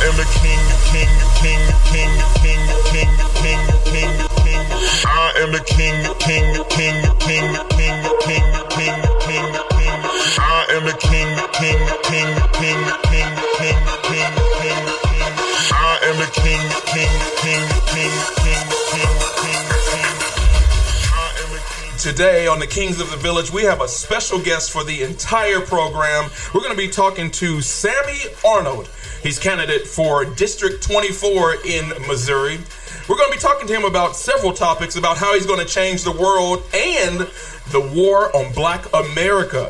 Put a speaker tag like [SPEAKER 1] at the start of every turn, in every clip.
[SPEAKER 1] am the king, king, king, king, king, king, king, king, king. I am the king, king, king, king, king, king, king, king, king. I am the king, king, king, king, king, king, king, king, king. I am the king, king, king, king, king, king, king, king. I am the king.
[SPEAKER 2] Today on the Kings of the Village, we have a special guest for the entire program. We're going to be talking to Sammie Arnold. He's candidate for District 24 in Missouri. We're going to be talking to him about several topics about how he's going to change the world and the war on Black America.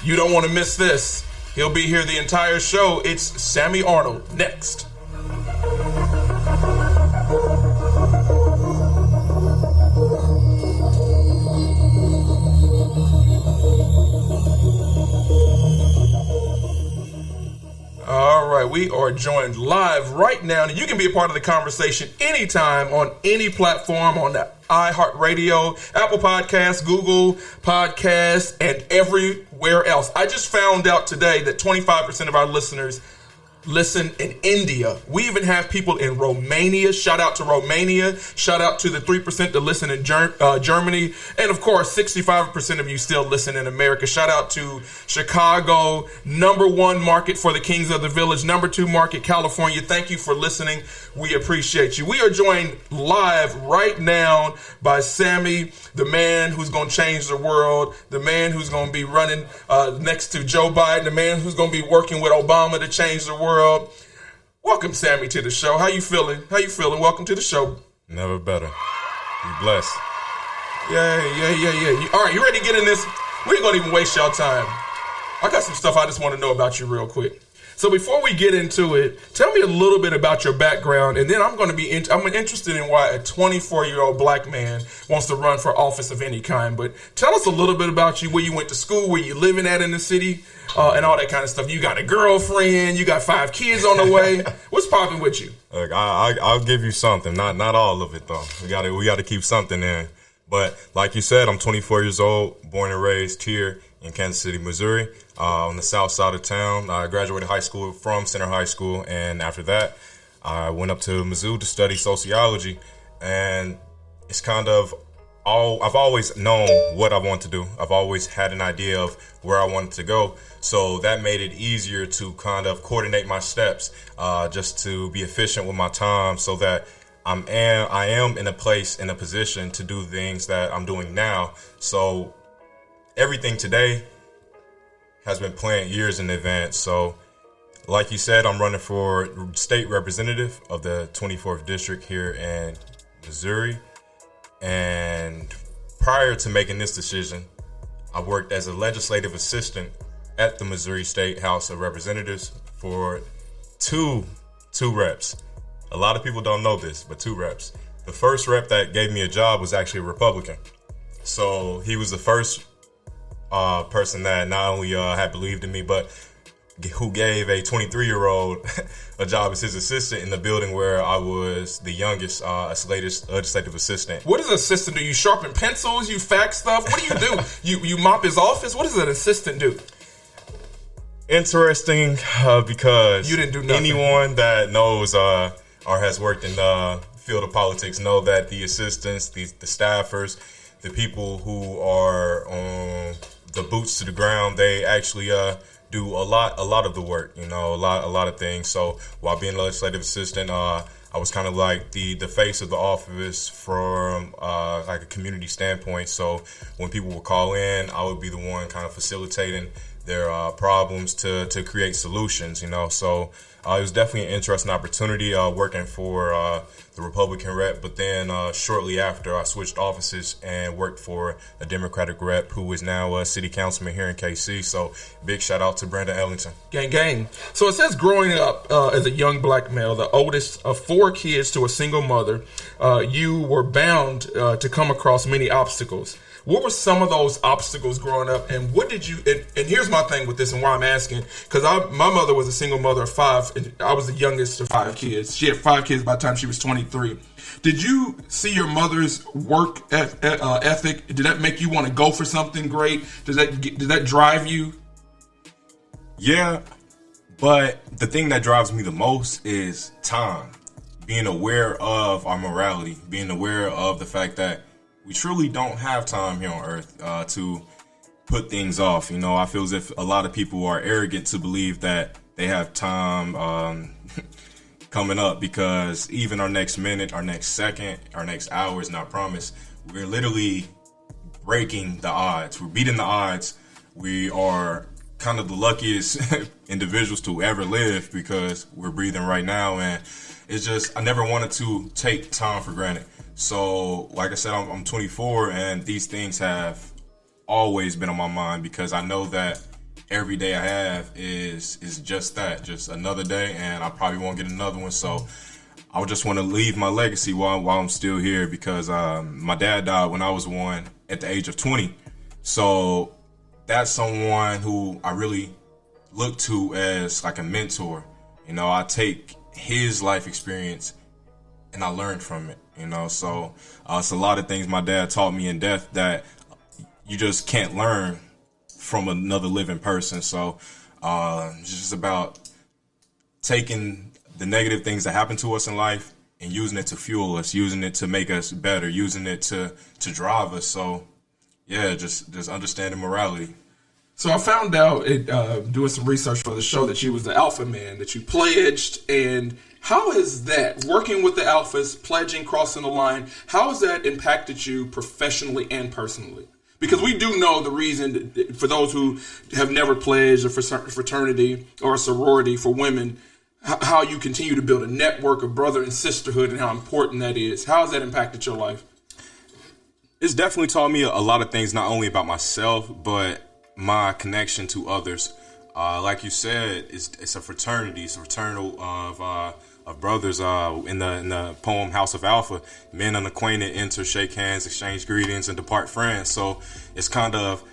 [SPEAKER 2] You don't want to miss this. He'll be here the entire show. It's Sammie Arnold next. All right, we are joined live right now, and you can be a part of the conversation anytime on any platform, on the iHeartRadio, Apple Podcasts, Google Podcasts, and everywhere else. I just found out today that 25% of our listeners listen in India. We even have people in Romania. Shout out to Romania. Shout out to the 3% that listen in Germany. And of course, 65% of you still listen in America. Shout out to Chicago, #1 market for the Kings of the Village, #2 market, California. Thank you for listening. We appreciate you. We are joined live right now by Sammie, the man who's going to change the world, the man who's going to be running next to Joe Biden, the man who's going to be working with Obama to change the world. Welcome, Sammie, to the show. How you feeling? Welcome to the show.
[SPEAKER 3] Never better. Be blessed.
[SPEAKER 2] Yeah. All right, you ready to get in this? We ain't gonna even waste y'all time. I got some stuff I just want to know about you real quick. So before we get into it, tell me a little bit about your background, and then I'm interested in why a 24-year-old black man wants to run for office of any kind. But tell us a little bit about you, where you went to school, where you living at in the city, and all that kind of stuff. You got a girlfriend, you got 5 kids on the way. What's popping with you?
[SPEAKER 3] Look, I'll give you something. Not all of it though. We got to keep something in. But like you said, I'm 24 years old, born and raised here in Kansas City, Missouri, on the south side of town. I graduated high school from Center High School, and after that, I went up to Mizzou to study sociology. And it's kind of I've always known what I want to do. I've always had an idea of where I wanted to go. So that made it easier to kind of coordinate my steps, just to be efficient with my time, so that I am in a position to do things that I'm doing now. So everything today has been planned years in advance. So like you said, I'm running for state representative of the 24th district here in Missouri. And prior to making this decision, I worked as a legislative assistant at the Missouri State House of Representatives for two reps. A lot of people don't know this, but 2 reps. The first rep that gave me a job was actually a Republican. So he was the first person that not only had believed in me, but who gave a 23-year-old a job as his assistant in the building where I was the youngest legislative assistant.
[SPEAKER 2] What does an assistant do? You sharpen pencils? You fax stuff? What do you do? you mop his office? What does an assistant do?
[SPEAKER 3] Interesting, because
[SPEAKER 2] you didn't do nothing.
[SPEAKER 3] Anyone that knows or has worked in the field of politics know that the assistants, the staffers, the people who are on the boots to the ground, they actually do a lot of the work, a lot of things. So while being a legislative assistant, I was kind of like the face of the office from like a community standpoint. So when people would call in, I would be the one kind of facilitating their problems to create solutions, So it was definitely an interesting opportunity working for the Republican rep. But then shortly after, I switched offices and worked for a Democratic rep who is now a city councilman here in KC. So big shout out to Brandon Ellington.
[SPEAKER 2] Gang. So it says growing up as a young black male, the oldest of 4 kids to a single mother, you were bound to come across many obstacles. What were some of those obstacles growing up, and what did you, and here's my thing with this and why I'm asking, because my mother was a single mother of 5, and I was the youngest of 5 kids. She had 5 kids by the time she was 23. Did you see your mother's work ethic? Did that make you want to go for something great? Did that drive you?
[SPEAKER 3] Yeah, But the thing that drives me the most is time. Being aware of our morality, being aware of the fact that we truly don't have time here on earth to put things off. You know, I feel as if a lot of people are arrogant to believe that they have time coming up, because even our next minute, our next second, our next hour is not promised. We're literally breaking the odds. We're beating the odds. We are kind of the luckiest individuals to ever live because we're breathing right now. And it's just, I never wanted to take time for granted. So like I said, I'm 24, and these things have always been on my mind, because I know that every day I have is just that, just another day, and I probably won't get another one. So I just want to leave my legacy while I'm still here, because my dad died when I was 1 at the age of 20. So that's someone who I really look to as like a mentor. You know, I take his life experience and I learned from it, you know. So it's a lot of things my dad taught me in death that you just can't learn from another living person. So it's just about taking the negative things that happen to us in life and using it to fuel us, using it to make us better, using it to drive us. So yeah, just understanding morality.
[SPEAKER 2] So I found out, doing some research for the show, that you was the alpha man, that you pledged. And how has that, working with the alphas, pledging, crossing the line, how has that impacted you professionally and personally? Because we do know the reason, for those who have never pledged a fraternity or a sorority for women, how you continue to build a network of brother and sisterhood and how important that is. How has that impacted your life?
[SPEAKER 3] It's definitely taught me a lot of things, not only about myself, but my connection to others. Like you said, it's a fraternity. It's a fraternal of brothers. In the poem House of Alpha, men unacquainted enter, shake hands, exchange greetings, and depart friends. So it's kind of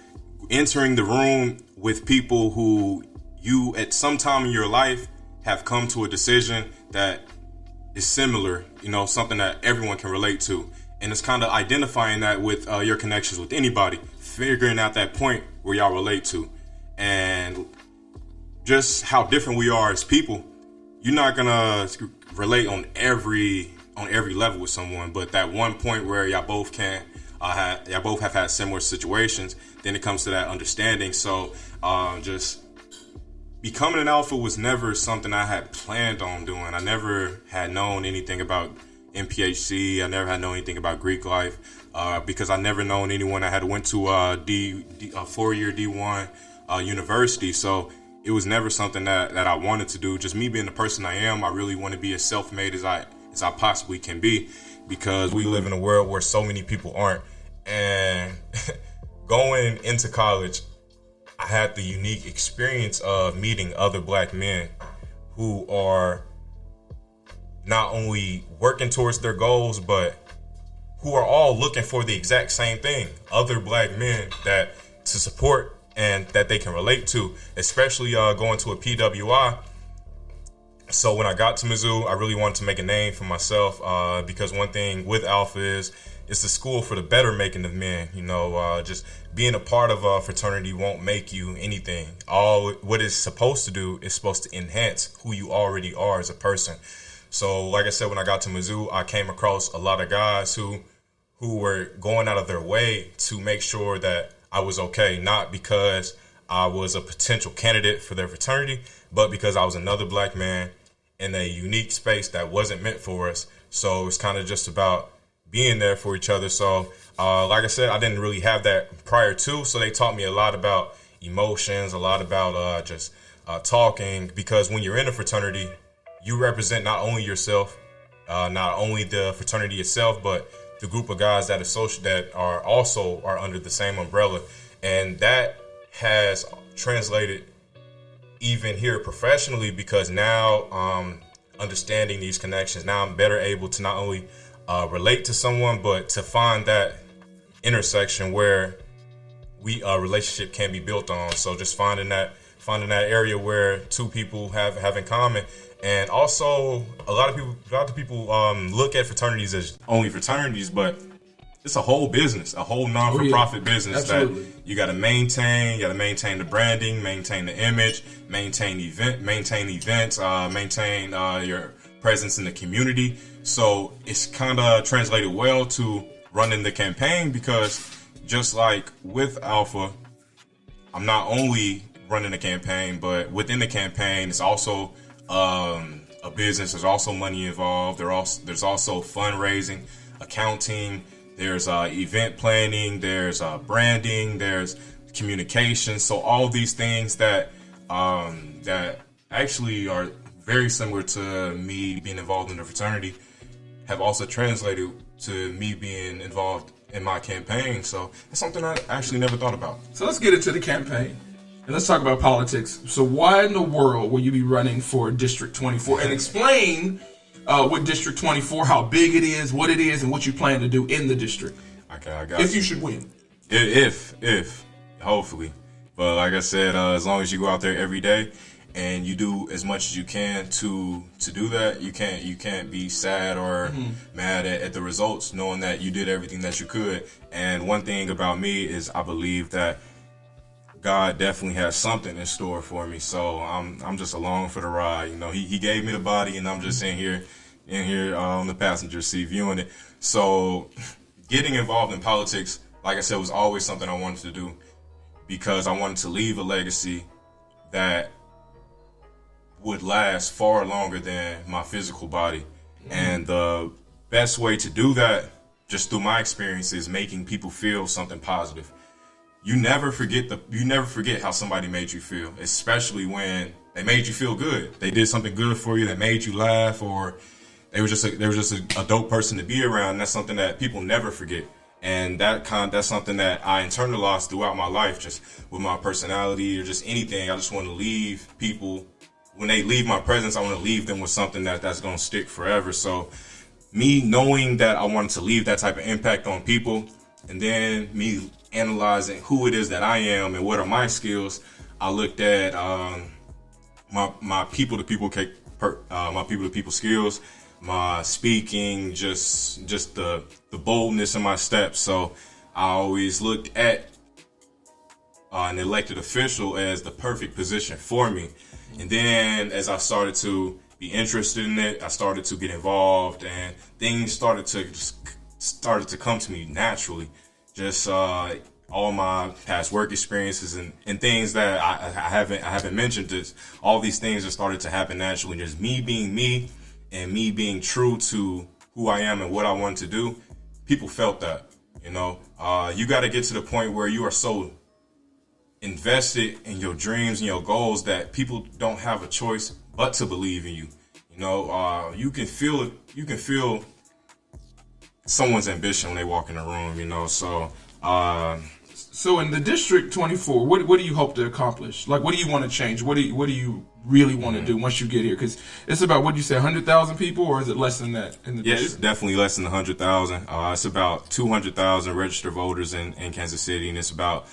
[SPEAKER 3] entering the room with people who you at some time in your life have come to a decision that is similar, you know, something that everyone can relate to. And it's kind of identifying that with your connections with anybody, figuring out that point where y'all relate to, and just how different we are as people. You're not gonna relate on every level with someone, but that one point where y'all both have had similar situations, then it comes to that understanding. So just becoming an alpha was never something I had planned on doing. I never had known anything about MPHC. I never had known anything about Greek life, because I never known anyone that had went to a 4-year D1 university. So it was never something that I wanted to do. Just me being the person I am, I really want to be as self-made as I possibly can be, because we live in a world where so many people aren't. And going into college, I had the unique experience of meeting other black men who are not only working towards their goals, but who are all looking for the exact same thing. Other black men that to support and that they can relate to, especially going to a PWI. So when I got to Mizzou, I really wanted to make a name for myself, because one thing with Alpha is it's the school for the better making of men. You know, just being a part of a fraternity won't make you anything. All what it's supposed to do is supposed to enhance who you already are as a person. So like I said, when I got to Mizzou, I came across a lot of guys who were going out of their way to make sure that I was okay, not because I was a potential candidate for their fraternity, but because I was another black man in a unique space that wasn't meant for us. So it's kind of just about being there for each other. So like I said, I didn't really have that prior to, so they taught me a lot about emotions, a lot about just talking, because when you're in a fraternity, you represent not only yourself, not only the fraternity itself, but the group of guys that are under the same umbrella. And that has translated even here professionally, because now understanding these connections, now I'm better able to not only relate to someone, but to find that intersection where a relationship can be built on. So just finding that area where two people have in common. And also, a lot of people look at fraternities as only fraternities, but it's a whole business, a whole non-for-profit business
[SPEAKER 2] Absolutely.
[SPEAKER 3] that you got to maintain. You got to maintain the branding, maintain the image, maintain events, maintain your presence in the community. So it's kind of translated well to running the campaign, because just like with Alpha, I'm not only running a campaign, but within the campaign, it's also a business. There's also money involved. There's also fundraising, accounting. There's event planning. There's branding. There's communication. So all these things that actually are very similar to me being involved in the fraternity have also translated to me being involved in my campaign. So it's something I actually never thought about.
[SPEAKER 2] So let's get into the campaign. And let's talk about politics. So why in the world will you be running for District 24? And explain with District 24, how big it is, what it is, and what you plan to do in the district.
[SPEAKER 3] Okay, I got
[SPEAKER 2] If you should win.
[SPEAKER 3] If hopefully. But like I said, as long as you go out there every day and you do as much as you can to do that, you can't be sad or mad at the results, knowing that you did everything that you could. And one thing about me is I believe that God definitely has something in store for me. So I'm just along for the ride. You know, he gave me the body, and I'm just in here on the passenger seat viewing it. So getting involved in politics, like I said, was always something I wanted to do, because I wanted to leave a legacy that would last far longer than my physical body. And the best way to do that, just through my experience, is making people feel something positive. You never forget how somebody made you feel, especially when they made you feel good. They did something good for you that made you laugh, or they were just a dope person to be around. And that's something that people never forget. And that's something that I internalized throughout my life, just with my personality or just anything. I just want to leave people, when they leave my presence, I want to leave them with something that's going to stick forever. So me knowing that I wanted to leave that type of impact on people, and then me analyzing who it is that I am and what are my skills, I looked at my people to people skills, my speaking, just the boldness in my steps. So I always looked at an elected official as the perfect position for me. And then as I started to be interested in it, I started to get involved, and things started to come to me naturally. Just all my past work experiences and things that I haven't mentioned. Just all these things just started to happen naturally. Just me being me and me being true to who I am and what I want to do. People felt that. You know, you got to get to the point where you are so invested in your dreams and your goals that people don't have a choice but to believe in you. You know, you can feel it. You can feel someone's ambition when they walk in the room, you know. So
[SPEAKER 2] in the District 24, what do you hope to accomplish? Like, what do you want to change? What do you really want to do once you get here? Because it's about, what do you say, 100,000 people, or is it less than that in the district?
[SPEAKER 3] It's definitely less than 100,000. It's about 200,000 registered voters in Kansas City, and it's about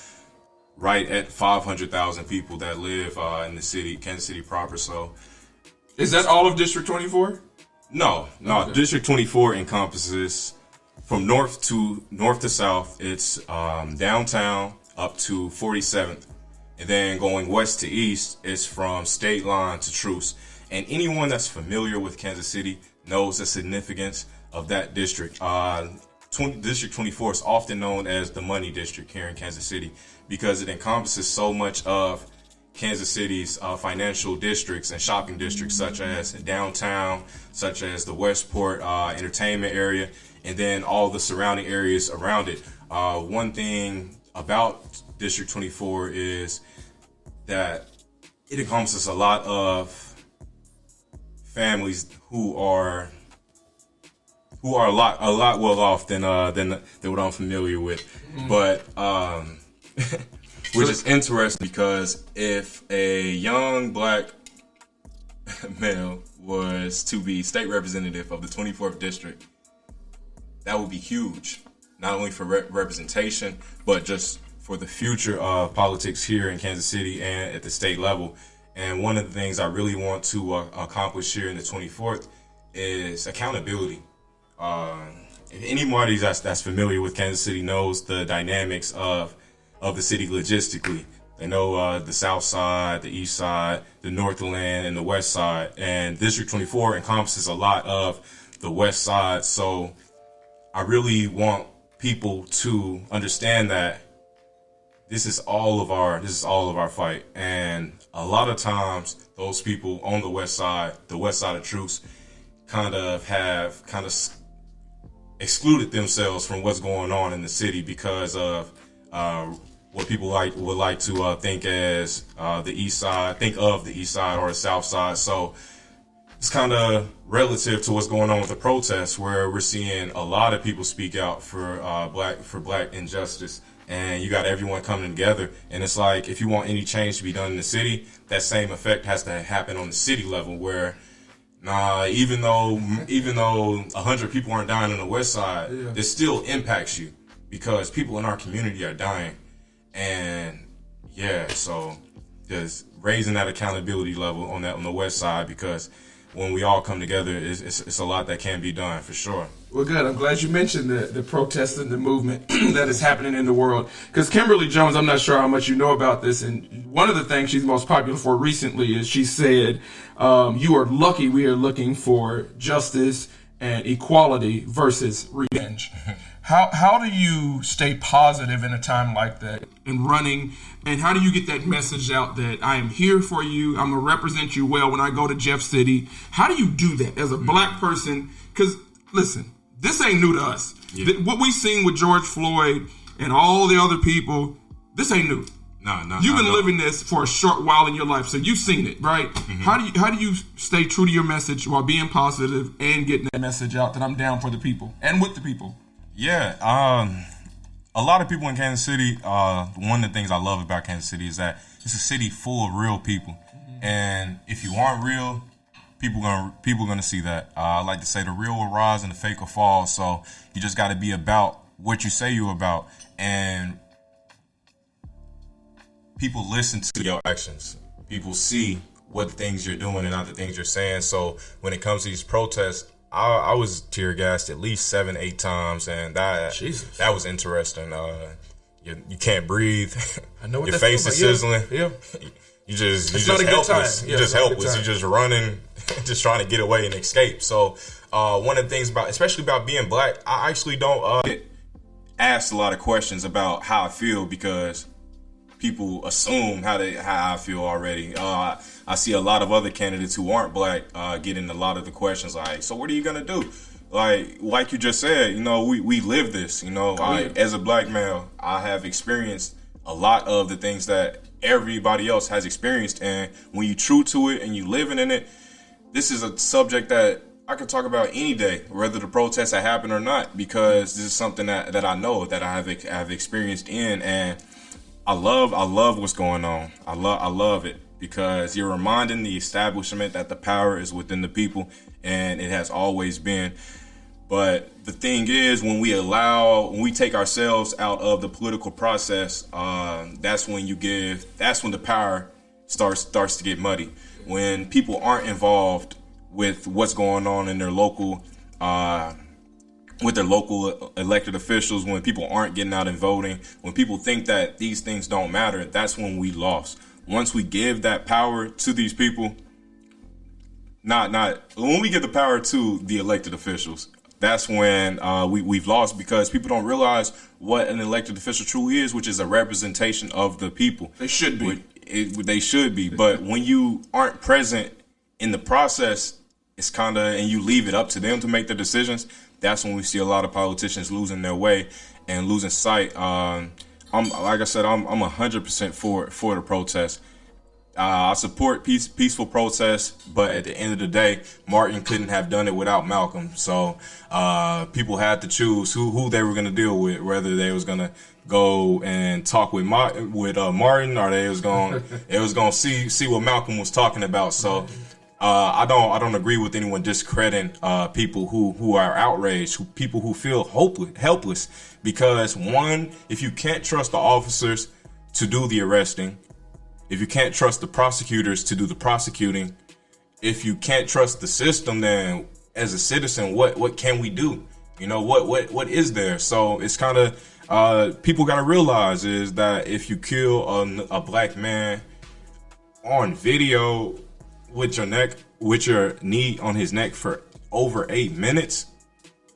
[SPEAKER 3] right at 500,000 people that live in the city, Kansas City proper. So,
[SPEAKER 2] is that all of District 24?
[SPEAKER 3] No. Okay. District 24 encompasses from north to south. It's downtown up to 47th, and then going west to east is from State Line to Truce. And anyone that's familiar with Kansas City knows the significance of that district. District 24 is often known as the money district here in Kansas City, because it encompasses so much of Kansas City's financial districts and shopping districts, such as downtown, such as the Westport entertainment area, and then all the surrounding areas around it. One thing about District 24 is that it encompasses a lot of families who are a lot well off than what I'm familiar with. But which is interesting, because if a young black male was to be state representative of the 24th district, that would be huge, not only for representation, but just for the future of politics here in Kansas City and at the state level. And one of the things I really want to accomplish here in the 24th is accountability. if anybody that's familiar with Kansas City knows the dynamics of the city logistically. They know the south side, the east side, the northland, and the west side. And District 24 encompasses a lot of the west side. So I really want people to understand that this is all of our fight. And a lot of times those people on the west side of truth, kind of excluded themselves from what's going on in the city because of what people would like to think as the east side, think of the east side or the south side. So it's kind of relative to what's going on with the protests, where we're seeing a lot of people speak out for black injustice, and you got everyone coming together. And it's like, if you want any change to be done in the city, that same effect has to happen on the city level, where even though 100 people aren't dying on the west side, it still impacts you because people in our community are dying. And so just raising that accountability level on the west side, because when we all come together, it's a lot that can be done for sure.
[SPEAKER 2] Well, good. I'm glad you mentioned the protests and the movement that is happening in the world. Because Kimberly Jones, I'm not sure how much you know about this, and one of the things she's most popular for recently is she said, "You are lucky we are looking for justice and equality versus revenge." How do you stay positive in a time like that and running? And how do you get that message out that I am here for you, I'm going to represent you well when I go to Jeff City? How do you do that as a black person? Because, listen, this ain't new to us. Yeah. What we've seen with George Floyd and all the other people, this ain't new.
[SPEAKER 3] No.
[SPEAKER 2] You've been living this for a short while in your life, so you've seen it, right? Mm-hmm. How do you stay true to your message while being positive and getting that message out that I'm down for the people and with the people?
[SPEAKER 3] Yeah, a lot of people in Kansas City, one of the things I love about Kansas City is that it's a city full of real people. Mm-hmm. And if you aren't real, people gonna see that. I like to say the real will rise and the fake will fall. So you just got to be about what you say you're about. And people listen to your actions. People see what things you're doing and not the things you're saying. So when it comes to these protests, I was tear gassed at least 7-8 times, and that was interesting. You can't breathe.
[SPEAKER 2] I know what
[SPEAKER 3] your face is sizzling.
[SPEAKER 2] Yeah.
[SPEAKER 3] You just helpless. You're just helpless. You're just running, just trying to get away and escape. So one of the things especially about being black, I actually don't get asked a lot of questions about how I feel, because people assume how I feel already. I see a lot of other candidates who aren't black getting a lot of the questions like, so what are you gonna do? Like you just said, we live this. As a black male, I have experienced a lot of the things that everybody else has experienced, and when you're true to it and you living in it, this is a subject that I could talk about any day, whether the protests have happened or not, because this is something that I know that I have experienced in, and I love what's going on. I love it, because you're reminding the establishment that the power is within the people, and it has always been. But the thing is, when we take ourselves out of the political process, that's when the power starts to get muddy. When people aren't involved with what's going on in their local, with their local elected officials, when people aren't getting out and voting, when people think that these things don't matter, that's when we lost. Once we give that power to these people, when we give the power to the elected officials, that's when we've lost, because people don't realize what an elected official truly is, which is a representation of the people.
[SPEAKER 2] They should be.
[SPEAKER 3] They should be. But when you aren't present in the process, it's and you leave it up to them to make the decisions, that's when we see a lot of politicians losing their way and losing sight. I'm 100% for the protest. I support peaceful protests, but at the end of the day, Martin couldn't have done it without Malcolm. So people had to choose who they were going to deal with, whether they was going to go and talk with Martin, or they was going to see what Malcolm was talking about. So I don't agree with anyone discrediting people who are outraged, people who feel helpless, because one, if you can't trust the officers to do the arresting, if you can't trust the prosecutors to do the prosecuting, if you can't trust the system, then as a citizen, what can we do? You know, what is there? So it's kind of people got to realize is that if you kill a black man on video with your knee on his neck for over 8 minutes,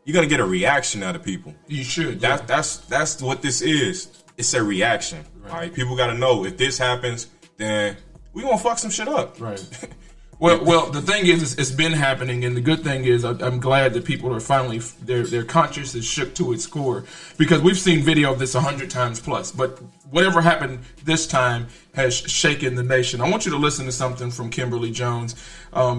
[SPEAKER 3] you're gonna get a reaction out of people.
[SPEAKER 2] You should.
[SPEAKER 3] That's what this is. It's a reaction. Right? People got to know if this happens, then we gonna fuck some shit up.
[SPEAKER 2] Right. Well, the thing is, it's been happening, and the good thing is, I'm glad that people are finally their conscience is shook to its core, because we've seen video of this 100 times plus. But whatever happened this time has shaken the nation. I want you to listen to something from Kimberly Jones.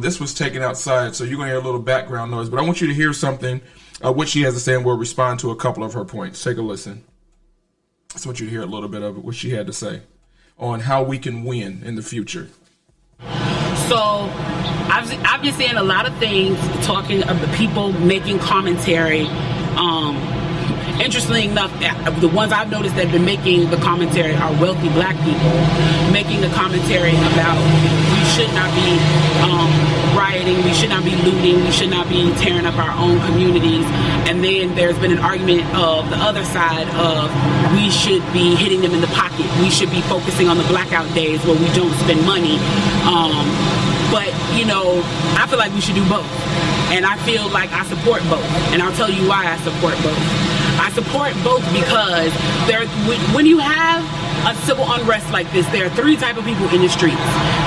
[SPEAKER 2] This was taken outside, so you're gonna hear a little background noise. But I want you to hear something, what she has to say, and we'll respond to a couple of her points. Take a listen. I just want you to hear a little bit of it, what she had to say on how we can win in the future.
[SPEAKER 4] So I've been seeing a lot of things talking of the people making commentary. Interestingly enough, the ones I've noticed that have been making the commentary are wealthy black people making the commentary about we should not be rioting, we should not be looting, we should not be tearing up our own communities. And then there's been an argument of the other side of we should be hitting them in the pocket. We should be focusing on the blackout days where we don't spend money. But, you know, I feel like we should do both. And I feel like I support both. And I'll tell you why I support both. I support both because when you have a civil unrest like this, there are three types of people in the streets.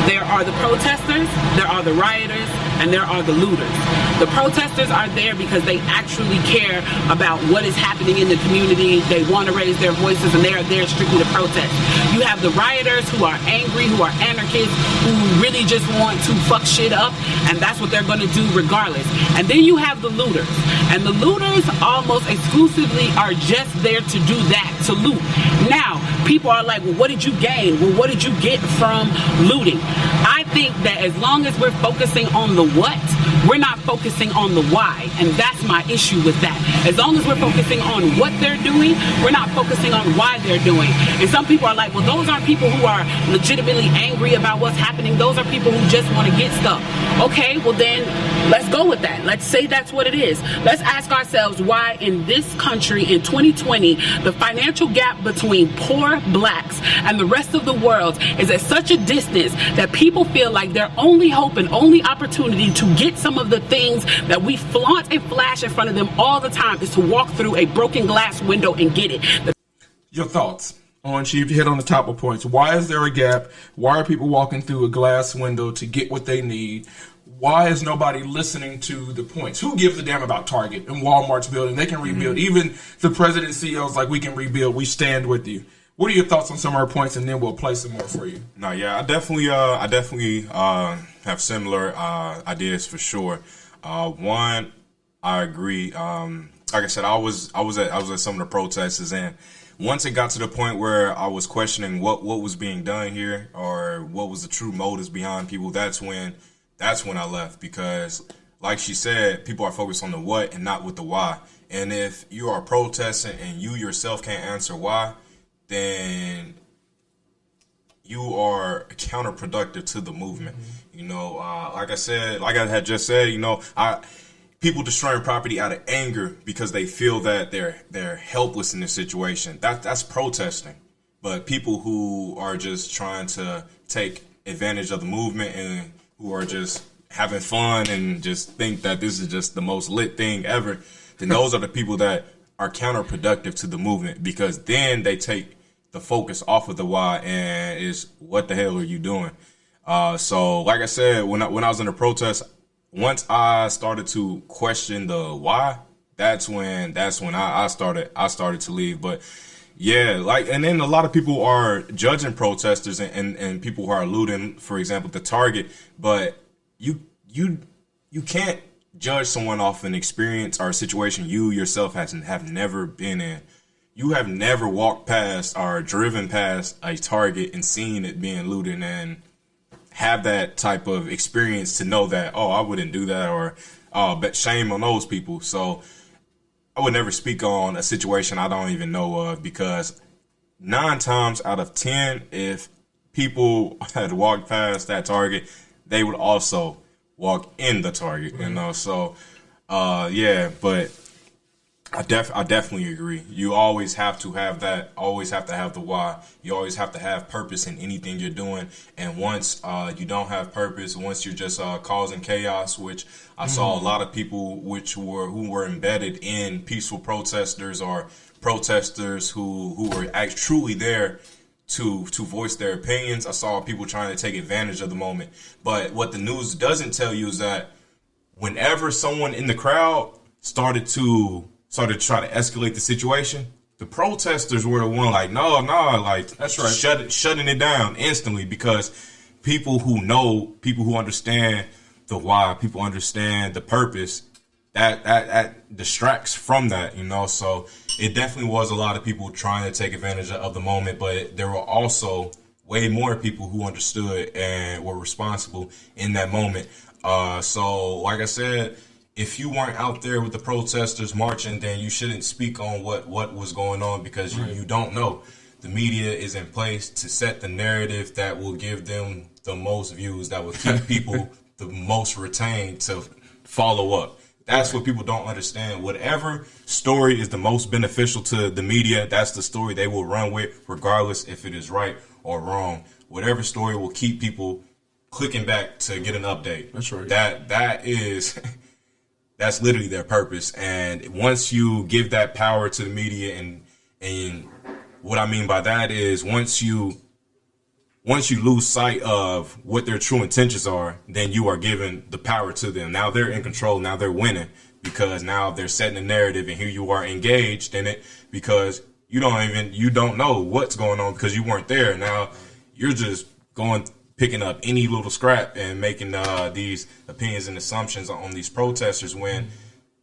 [SPEAKER 4] There are the protesters, there are the rioters, and there are the looters. The protesters are there because they actually care about what is happening in the community. They want to raise their voices, and they are there strictly to protest. You have the rioters who are angry, who are anarchists, who really just want to fuck shit up, and that's what they're going to do regardless. And then you have the looters. And the looters almost exclusively are just there to do that, to loot. Now, people are like, well, what did you gain? Well, what did you get from looting? I think that as long as we're focusing on the what, we're not focusing on the why. And that's my issue with that. As long as we're focusing on what they're doing, we're not focusing on why they're doing. And some people are like, well, those aren't people who are legitimately angry about what's happening. Those are people who just want to get stuff. Okay, well then, let's go with that. Let's say that's what it is. Let's ask ourselves why in this country in 2020, the financial gap between poor blacks and the rest of the world is at such a distance that people feel like their only hope and only opportunity to get some of the things that we flaunt and flash in front of them all the time is to walk through a broken glass window and get it.
[SPEAKER 2] Your thoughts on, she hit on the top of points. Why is there a gap? Why are people walking through a glass window to get what they need? Why is nobody listening to the points? Who gives a damn about Target and Walmart's building? They can rebuild. Even the president CEOs like, we can rebuild. We stand with you. What are your thoughts on some of our points, and then we'll play some more for you?
[SPEAKER 3] No, yeah, I definitely have similar ideas for sure. One, I agree. Like I said, I was at some of the protests, and once it got to the point where I was questioning what was being done here or what was the true motives behind people, that's when I left, because like she said, people are focused on the what and not with the why. And if you are protesting and you yourself can't answer why, then you are counterproductive to the movement. You know, like I had just said, you know, people destroying property out of anger because they feel that they're helpless in this situation. That's protesting. But people who are just trying to take advantage of the movement and who are just having fun and just think that this is just the most lit thing ever, then those are the people that are counterproductive to the movement, because then they take the focus off of the why and is what the hell are you doing? So like I said, when I was in the protest, once I started to question the why, that's when I started to leave. But yeah, and then a lot of people are judging protesters and people who are looting, for example, the Target, but you can't judge someone off an experience or a situation you yourself have never been in. You have never walked past or driven past a Target and seen it being looted and have that type of experience to know that, oh, I wouldn't do that, or but shame on those people. So I would never speak on a situation I don't even know of, because 9 times out of 10, if people had walked past that Target, they would also walk in the Target, you know. So yeah, but I definitely agree. You always have to have that. Always have to have the why. You always have to have purpose in anything you're doing. And once you don't have purpose, once you're just causing chaos, which I saw a lot of people who were embedded in peaceful protesters or protesters who were truly there to voice their opinions. I saw people trying to take advantage of the moment. But what the news doesn't tell you is that whenever someone in the crowd started to try to escalate the situation, the protesters were the one like, no, like,
[SPEAKER 2] that's right,
[SPEAKER 3] shutting it down instantly, because people who understand the why, people understand the purpose, that distracts from that, So it definitely was a lot of people trying to take advantage of the moment, but there were also way more people who understood and were responsible in that moment. So like I said, if you weren't out there with the protesters marching, then you shouldn't speak on what was going on, because you don't know. The media is in place to set the narrative that will give them the most views, that will keep people the most retained to follow up. That's what people don't understand. Whatever story is the most beneficial to the media, that's the story they will run with, regardless if it is right or wrong. Whatever story will keep people clicking back to get an update.
[SPEAKER 2] That's right.
[SPEAKER 3] That is... That's literally their purpose. And once you give that power to the media, and what I mean by that is once you lose sight of what their true intentions are, then you are giving the power to them. Now they're in control. Now they're winning, because now they're setting a narrative, and here you are engaged in it, because you don't know what's going on because you weren't there. Now you're just picking up any little scrap and making these opinions and assumptions on these protesters, when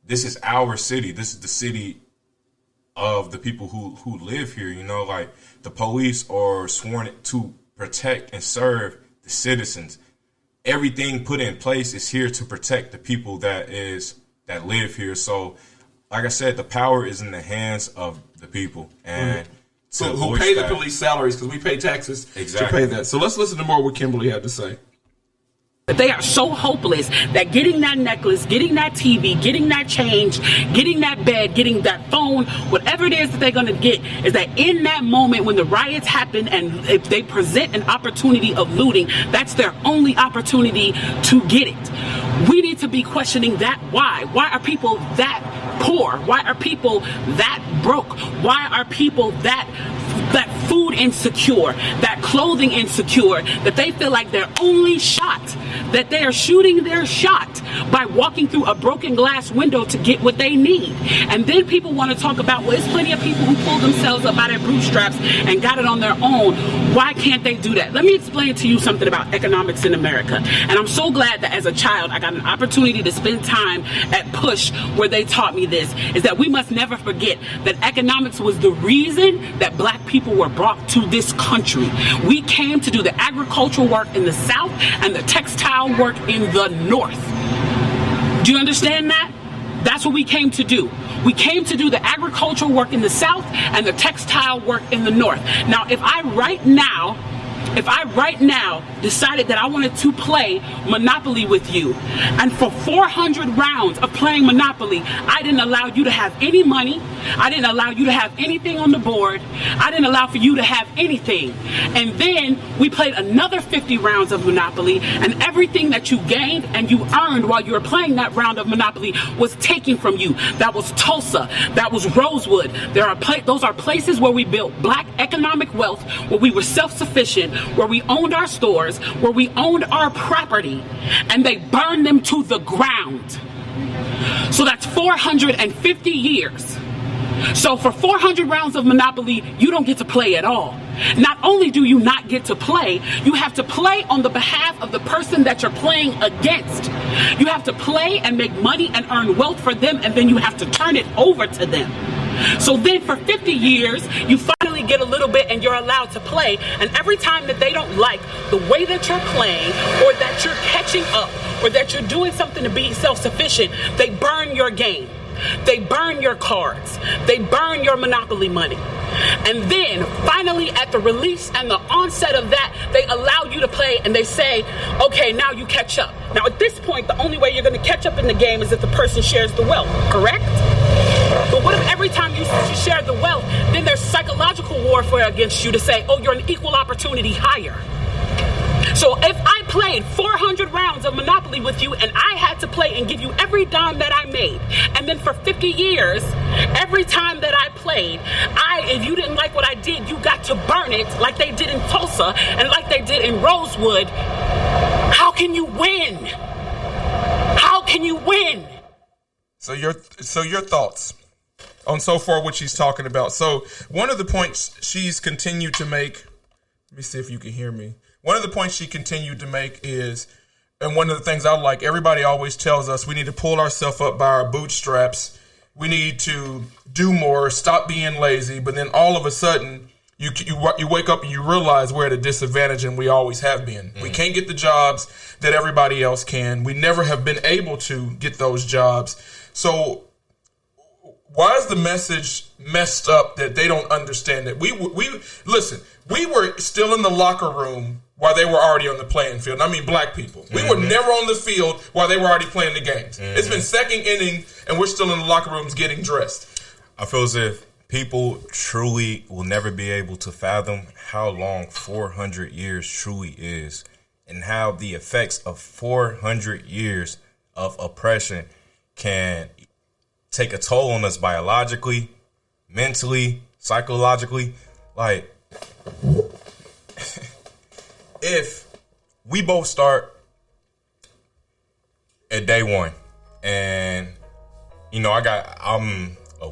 [SPEAKER 3] this is our city. This is the city of the people who live here. Like, the police are sworn to protect and serve the citizens. Everything put in place is here to protect the people that live here. So, like I said, the power is in the hands of the people. And
[SPEAKER 2] who pay the police salaries, because we pay taxes to pay that. So let's listen to more what Kimberly had to say.
[SPEAKER 4] They are so hopeless that getting that necklace, getting that TV, getting that change, getting that bed, getting that phone, whatever it is that they're going to get, is that in that moment when the riots happen and if they present an opportunity of looting, that's their only opportunity to get it. We need to be questioning that why. Why are people that poor? Why are people that broke? Why are people that food insecure, that clothing insecure, that they feel like their only shot, that they are shooting their shot by walking through a broken glass window to get what they need? And then people want to talk about, well, there's plenty of people who pulled themselves up by their bootstraps and got it on their own. Why can't they do that? Let me explain to you something about economics in America. And I'm so glad that as a child I got an opportunity to spend time at Push, where they taught me this, is that we must never forget that economics was the reason that black people were brought to this country. We came to do the agricultural work in the South and the textile work in the North. Do you understand that? That's what we came to do. We came to do the agricultural work in the South and the textile work in the North. Now, if I right now decided that I wanted to play Monopoly with you, and for 400 rounds of playing Monopoly, I didn't allow you to have any money, I didn't allow you to have anything on the board, I didn't allow for you to have anything, and then we played another 50 rounds of Monopoly, and everything that you gained and you earned while you were playing that round of Monopoly was taken from you. That was Tulsa, that was Rosewood. Those are places where we built black economic wealth, where we were self-sufficient, where we owned our stores, where we owned our property, and they burned them to the ground. So that's 450 years. So for 400 rounds of Monopoly, you don't get to play at all. Not only do you not get to play, you have to play on the behalf of the person that you're playing against. You have to play and make money and earn wealth for them, and then you have to turn it over to them. So then for 50 years, you finally get a little bit and you're allowed to play. And every time that they don't like the way that you're playing, or that you're catching up, or that you're doing something to be self-sufficient, they burn your game. They burn your cards. They burn your Monopoly money. And then finally at the release and the onset of that, they allow you to play and they say, okay, now you catch up. Now at this point, the only way you're going to catch up in the game is if the person shares the wealth, correct? But what if every time you share the wealth, then there's psychological warfare against you to say, oh, you're an equal opportunity hire. So if I played 400 rounds of Monopoly with you and I had to play and give you every dime that I made, and then for 50 years, every time that I played, if you didn't like what I did, you got to burn it like they did in Tulsa and like they did in Rosewood, how can you win? How can you win?
[SPEAKER 2] So your thoughts on so far what she's talking about. So one of the points she's continued to make, let me see if you can hear me. One of the points she continued to make is, and one of the things I like, everybody always tells us we need to pull ourselves up by our bootstraps. We need to do more, stop being lazy. But then all of a sudden, you wake up and you realize we're at a disadvantage, and we always have been. We can't get the jobs that everybody else can. We never have been able to get those jobs. So why is the message messed up that they don't understand that? Listen, we were still in the locker room while they were already on the playing field. I mean, black people. We were never on the field while they were already playing the games. It's been second inning, and we're still in the locker rooms getting dressed.
[SPEAKER 3] I feel as if people truly will never be able to fathom how long 400 years truly is, and how the effects of 400 years of oppression can take a toll on us biologically, mentally, psychologically. Like, if we both start at day one, and I'm a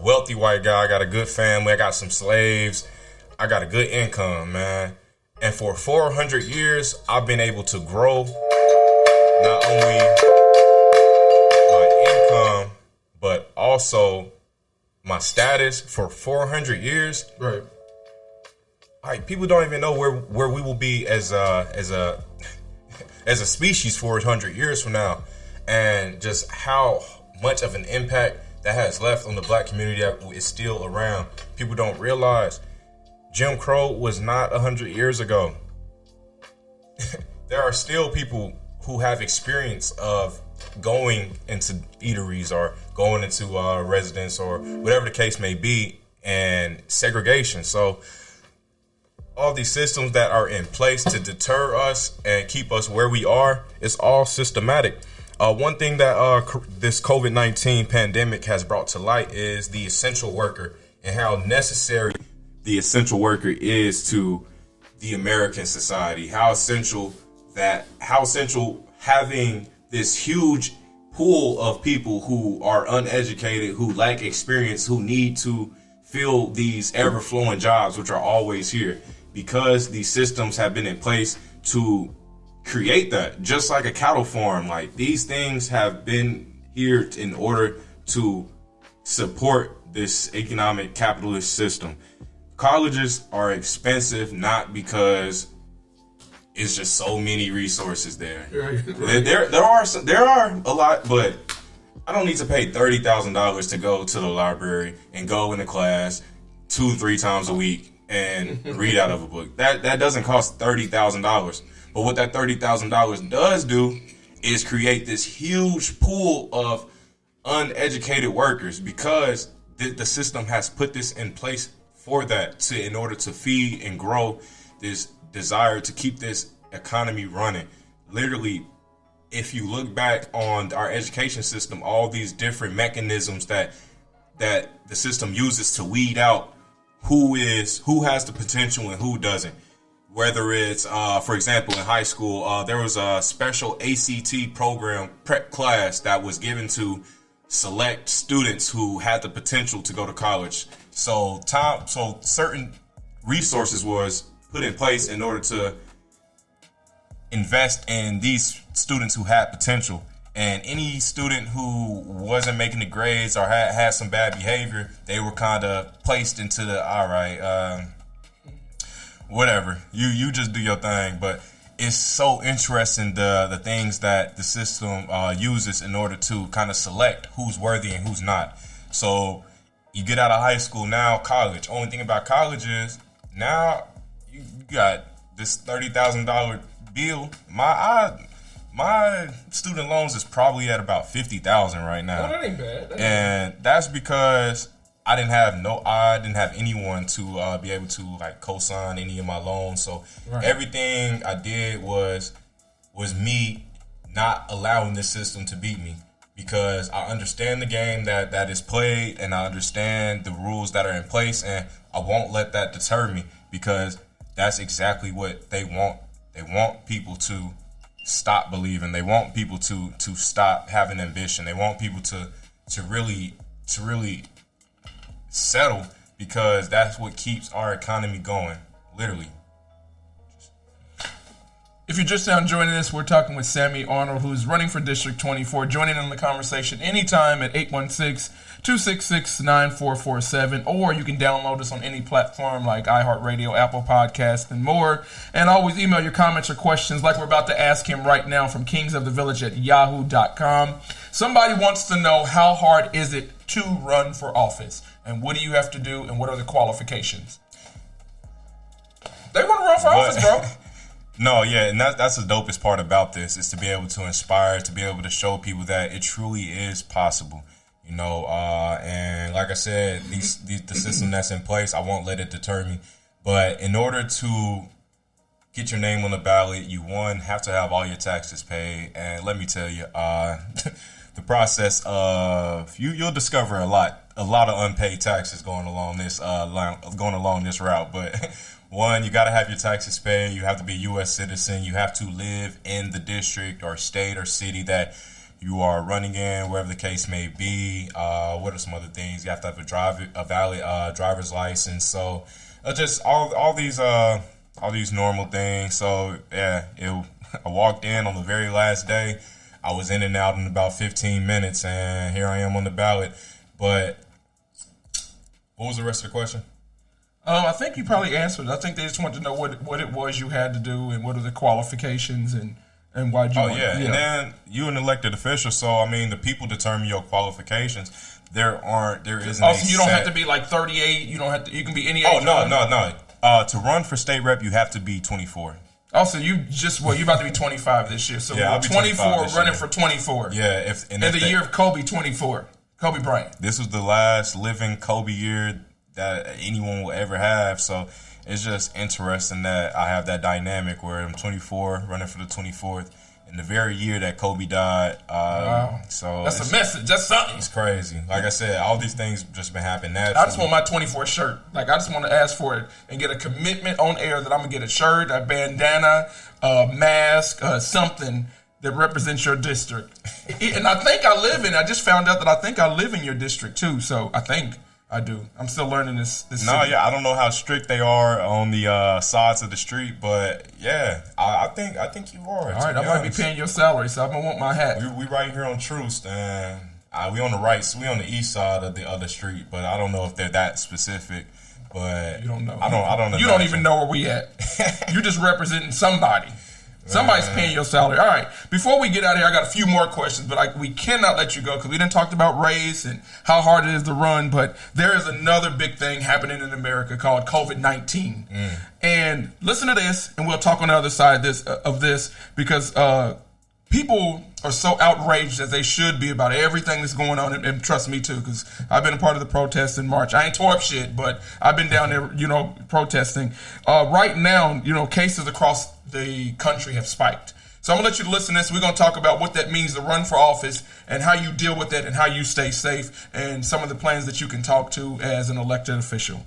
[SPEAKER 3] wealthy white guy, I got a good family, I got some slaves, I got a good income, man. And for 400 years, I've been able to grow not only my income, but also my status for 400 years.
[SPEAKER 2] Right.
[SPEAKER 3] Like, people don't even know where we will be as a species 400 years from now, and just how much of an impact that has left on the black community that is still around. People don't realize Jim Crow was not 100 years ago. There are still people who have experience of going into eateries or going into residence or whatever the case may be, and segregation. So all these systems that are in place to deter us and keep us where we are, it's all systematic. One thing that this COVID-19 pandemic has brought to light is the essential worker, and how necessary the essential worker is to the American society. How essential having this huge pool of people who are uneducated, who lack experience, who need to fill these ever-flowing jobs, which are always here, because these systems have been in place to create that. Just like a cattle farm, like, these things have been here in order to support this economic capitalist system. Colleges are expensive not because it's just so many resources there. Right. There are a lot, but I don't need to pay $30,000 to go to the library and go into class 2-3 times a week and read out of a book. That doesn't cost $30,000. But what that $30,000 does do is create this huge pool of uneducated workers, because the system has put this in place for that, in order to feed and grow this desire to keep this economy running. Literally, if you look back on our education system, all these different mechanisms that the system uses to weed out who has the potential and who doesn't. Whether it's, for example, in high school, there was a special ACT program prep class that was given to select students who had the potential to go to college. So certain resources was put in place in order to invest in these students who had potential. And any student who wasn't making the grades or had some bad behavior, they were kind of placed into the, all right, whatever, you just do your thing. But it's so interesting, the things that the system uses in order to kind of select who's worthy and who's not. So you get out of high school, now college. Only thing about college is now you got this $30,000 bill. My student loans is probably at about 50,000 right now.
[SPEAKER 2] Oh, that ain't bad.
[SPEAKER 3] And that's because I didn't have anyone to be able to like co-sign any of my loans. So everything I did was me not allowing the system to beat me, because I understand the game that is played, and I understand the rules that are in place, and I won't let that deter me, because that's exactly what they want. They want people to stop believing. They want people to stop having ambition. They want people to really settle, because that's what keeps our economy going, literally.
[SPEAKER 2] If you're just now joining us, we're talking with SAMMIE Arnold, who's running for District 24. Joining in the conversation anytime at 816-266-9447, or you can download us on any platform like iHeartRadio, Apple Podcasts, and more. And always email your comments or questions like we're about to ask him right now from kingsofthevillage@yahoo.com. Somebody wants to know, how hard is it to run for office? And what do you have to do, and what are the qualifications? They want to run for office, bro.
[SPEAKER 3] No, yeah, and that's the dopest part about this, is to be able to inspire, to be able to show people that it truly is possible, you know. And like I said, the system that's in place, I won't let it deter me. But in order to get your name on the ballot, you have to have all your taxes paid. And let me tell you, the process of you'll discover a lot of unpaid taxes going along this route, but. One, you got to have your taxes paid. You have to be a U.S. citizen. You have to live in the district or state or city that you are running in, wherever the case may be. What are some other things? You have to have a valid driver's license. So just all these normal things. So yeah, I walked in on the very last day. I was in and out in about 15 minutes, and here I am on the ballot. But what was the rest of the question?
[SPEAKER 2] I think you probably answered it. I think they just wanted to know what it was you had to do, and what are the qualifications, and why'd you want.
[SPEAKER 3] And then you an elected official, so I mean the people determine your qualifications. There isn't.
[SPEAKER 2] Also, you don't have to be like 38. You don't have to. You can be any age.
[SPEAKER 3] Oh no. To run for state rep, you have to be 24.
[SPEAKER 2] Also, you about to be 25 this year. So
[SPEAKER 3] yeah,
[SPEAKER 2] 24 running for 24.
[SPEAKER 3] Yeah,
[SPEAKER 2] in the year of Kobe 24, Kobe Bryant.
[SPEAKER 3] This was the last living Kobe year that anyone will ever have. So it's just interesting that I have that dynamic where I'm 24, running for the 24th, in the very year that Kobe died.
[SPEAKER 2] Wow.
[SPEAKER 3] So
[SPEAKER 2] that's a message. That's something.
[SPEAKER 3] It's crazy. Like I said, all these things just been happening naturally.
[SPEAKER 2] I just want my 24 shirt. Like, I just want to ask for it and get a commitment on air that I'm going to get a shirt, a bandana, a mask, something that represents your district. And I just found out that I think I live in your district too. So I think I do. I'm still learning this.
[SPEAKER 3] I don't know how strict they are on the sides of the street, but yeah, I think you are.
[SPEAKER 2] All right, I might be paying your salary, so I'm gonna want my hat.
[SPEAKER 3] We right here on Troost, and we on the right, so we on the east side of the other street, but I don't know if they're that specific. But
[SPEAKER 2] you don't know.
[SPEAKER 3] I don't know.
[SPEAKER 2] You don't even know where we at. You're just representing somebody. Somebody's paying your salary. All right. Before we get out of here, I got a few more questions, but we cannot let you go because we didn't talk about race and how hard it is to run. But there is another big thing happening in America called COVID-19. And listen to this, and we'll talk on the other side of this because people are so outraged, as they should be, about everything that's going on. And trust me, too, because I've been a part of the protests in March. I ain't tore up shit, but I've been down there, protesting. Right now, cases across the country have spiked. So I'm going to let you listen to this. We're going to talk about what that means to run for office and how you deal with that and how you stay safe and some of the plans that you can talk to as an elected official.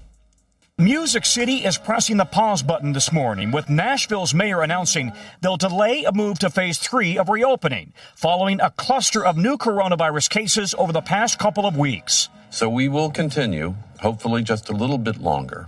[SPEAKER 5] Music City is pressing the pause button this morning, with Nashville's mayor announcing they'll delay a move to phase 3 of reopening following a cluster of new coronavirus cases over the past couple of weeks.
[SPEAKER 6] So we will continue, hopefully just a little bit longer,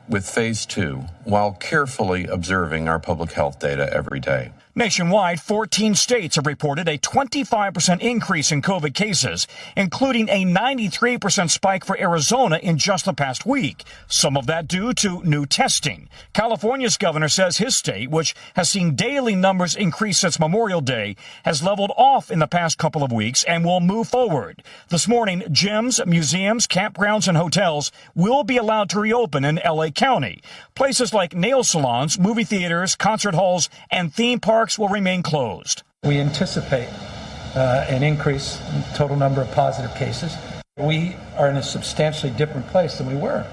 [SPEAKER 6] with phase 2 while carefully observing our public health data every day.
[SPEAKER 5] Nationwide, 14 states have reported a 25% increase in COVID cases, including a 93% spike for Arizona in just the past week. Some of that due to new testing. California's governor says his state, which has seen daily numbers increase since Memorial Day, has leveled off in the past couple of weeks and will move forward. This morning, gyms, museums, campgrounds, and hotels will be allowed to reopen in LA County. Places like nail salons, movie theaters, concert halls, and theme parks will remain closed.
[SPEAKER 7] We anticipate an increase in total number of positive cases. We are in a substantially different place than we were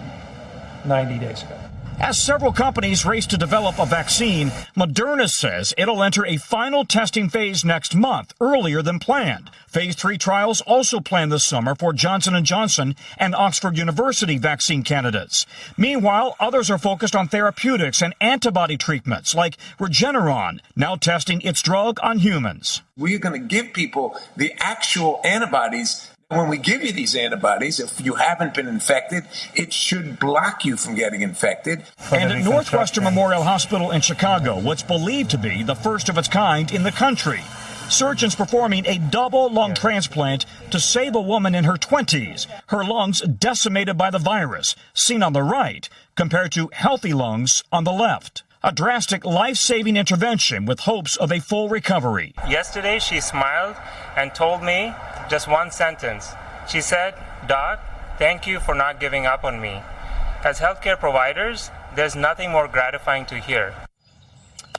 [SPEAKER 7] 90 days ago.
[SPEAKER 5] As several companies race to develop a vaccine, Moderna says it'll enter a final testing phase next month, earlier than planned. Phase 3 trials also planned this summer for Johnson & Johnson and Oxford University vaccine candidates. Meanwhile, others are focused on therapeutics and antibody treatments like Regeneron, now testing its drug on humans.
[SPEAKER 8] We're going to give people the actual antibodies. When we give you these antibodies, if you haven't been infected, it should block you from getting infected.
[SPEAKER 5] And at Northwestern Memorial Hospital in Chicago, what's believed to be the first of its kind in the country. Surgeons performing a double lung transplant to save a woman in her 20s, her lungs decimated by the virus, seen on the right, compared to healthy lungs on the left. A drastic life-saving intervention with hopes of a full recovery.
[SPEAKER 9] Yesterday, she smiled and told me just one sentence. She said, "Doc, thank you for not giving up on me." As healthcare providers, there's nothing more gratifying to hear.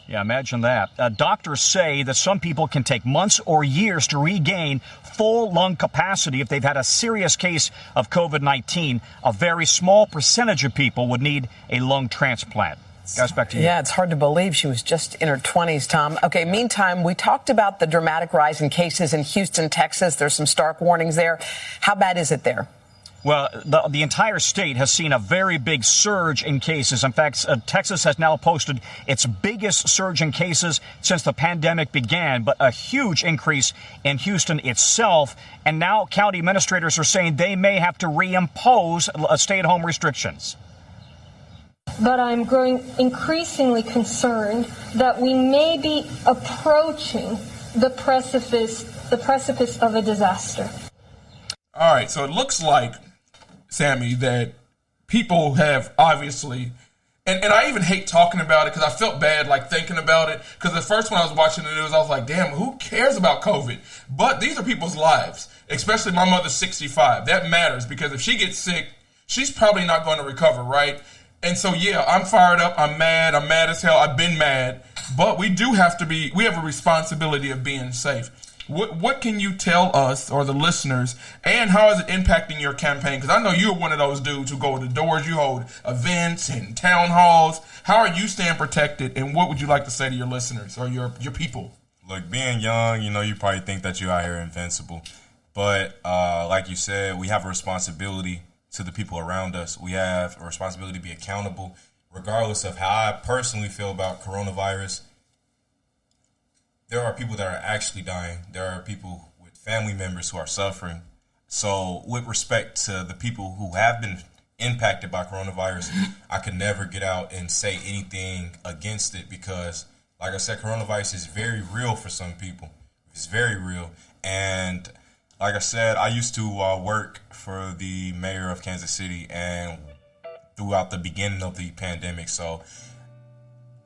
[SPEAKER 5] Yeah, imagine that. Doctors say that some people can take months or years to regain full lung capacity if they've had a serious case of COVID-19. A very small percentage of people would need a lung transplant. Guys, back to you.
[SPEAKER 10] Yeah, it's hard to believe she was just in her 20s, Tom. Okay, meantime, we talked about the dramatic rise in cases in Houston, Texas. There's some stark warnings there. How bad is it there?
[SPEAKER 5] Well, the entire state has seen a very big surge in cases. In fact, Texas has now posted its biggest surge in cases since the pandemic began, but a huge increase in Houston itself. And now county administrators are saying they may have to reimpose stay-at-home restrictions.
[SPEAKER 11] But I'm growing increasingly concerned that we may be approaching the precipice of a disaster.
[SPEAKER 2] All right, so it looks like, Sammy, that people have obviously, and I even hate talking about it because I felt bad like thinking about it, because the first when I was watching the news, I was like, damn, who cares about COVID? But these are people's lives, especially my mother's 65. That matters, because if she gets sick, she's probably not going to recover, right? And so, yeah, I'm fired up. I'm mad as hell. I've been mad. But we have a responsibility of being safe. What can you tell us or the listeners, and how is it impacting your campaign? Because I know you're one of those dudes who go to the doors, you hold events and town halls. How are you staying protected, and what would you like to say to your listeners or your people?
[SPEAKER 3] Look, being young, you probably think that you're out here invincible. But like you said, we have a responsibility to the people around us. We have a responsibility to be accountable, regardless of how I personally feel about coronavirus. There are people that are actually dying. There are people with family members who are suffering. So with respect to the people who have been impacted by coronavirus, I could never get out and say anything against it, because, like I said, coronavirus is very real for some people. It's very real. And like I said, I used to work for the mayor of Kansas City and throughout the beginning of the pandemic. So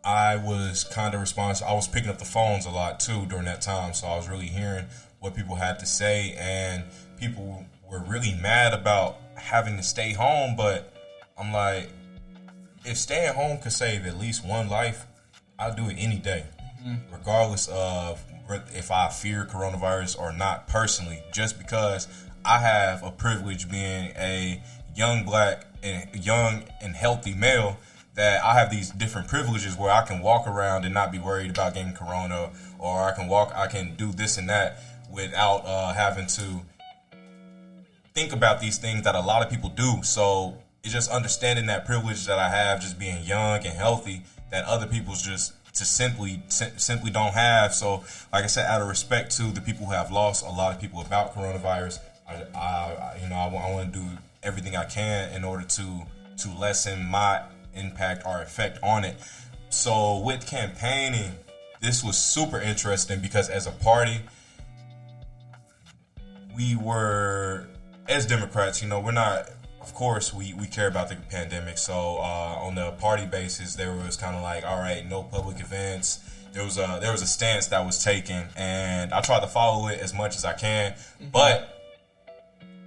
[SPEAKER 3] I was kind of responsible. I was picking up the phones a lot too during that time. So I was really hearing what people had to say, and people were really mad about having to stay home. But I'm like, if staying home could save at least one life, I'll do it any day, regardless of if I fear coronavirus or not personally, just because I have a privilege being a young black and young and healthy male, that I have these different privileges where I can walk around and not be worried about getting corona, or I can do this and that without having to think about these things that a lot of people do. So it's just understanding that privilege that I have, just being young and healthy, that other people's just simply don't have. So, like I said, out of respect to the people who have lost a lot of people about coronavirus, I want to do everything I can in order to lessen my impact or effect on it. So with campaigning, this was super interesting, because as a party, we were, as Democrats, we're not, of course, we care about the pandemic. So on the party basis, there was kind of like, all right, no public events. There was a stance that was taken, and I tried to follow it as much as I can, but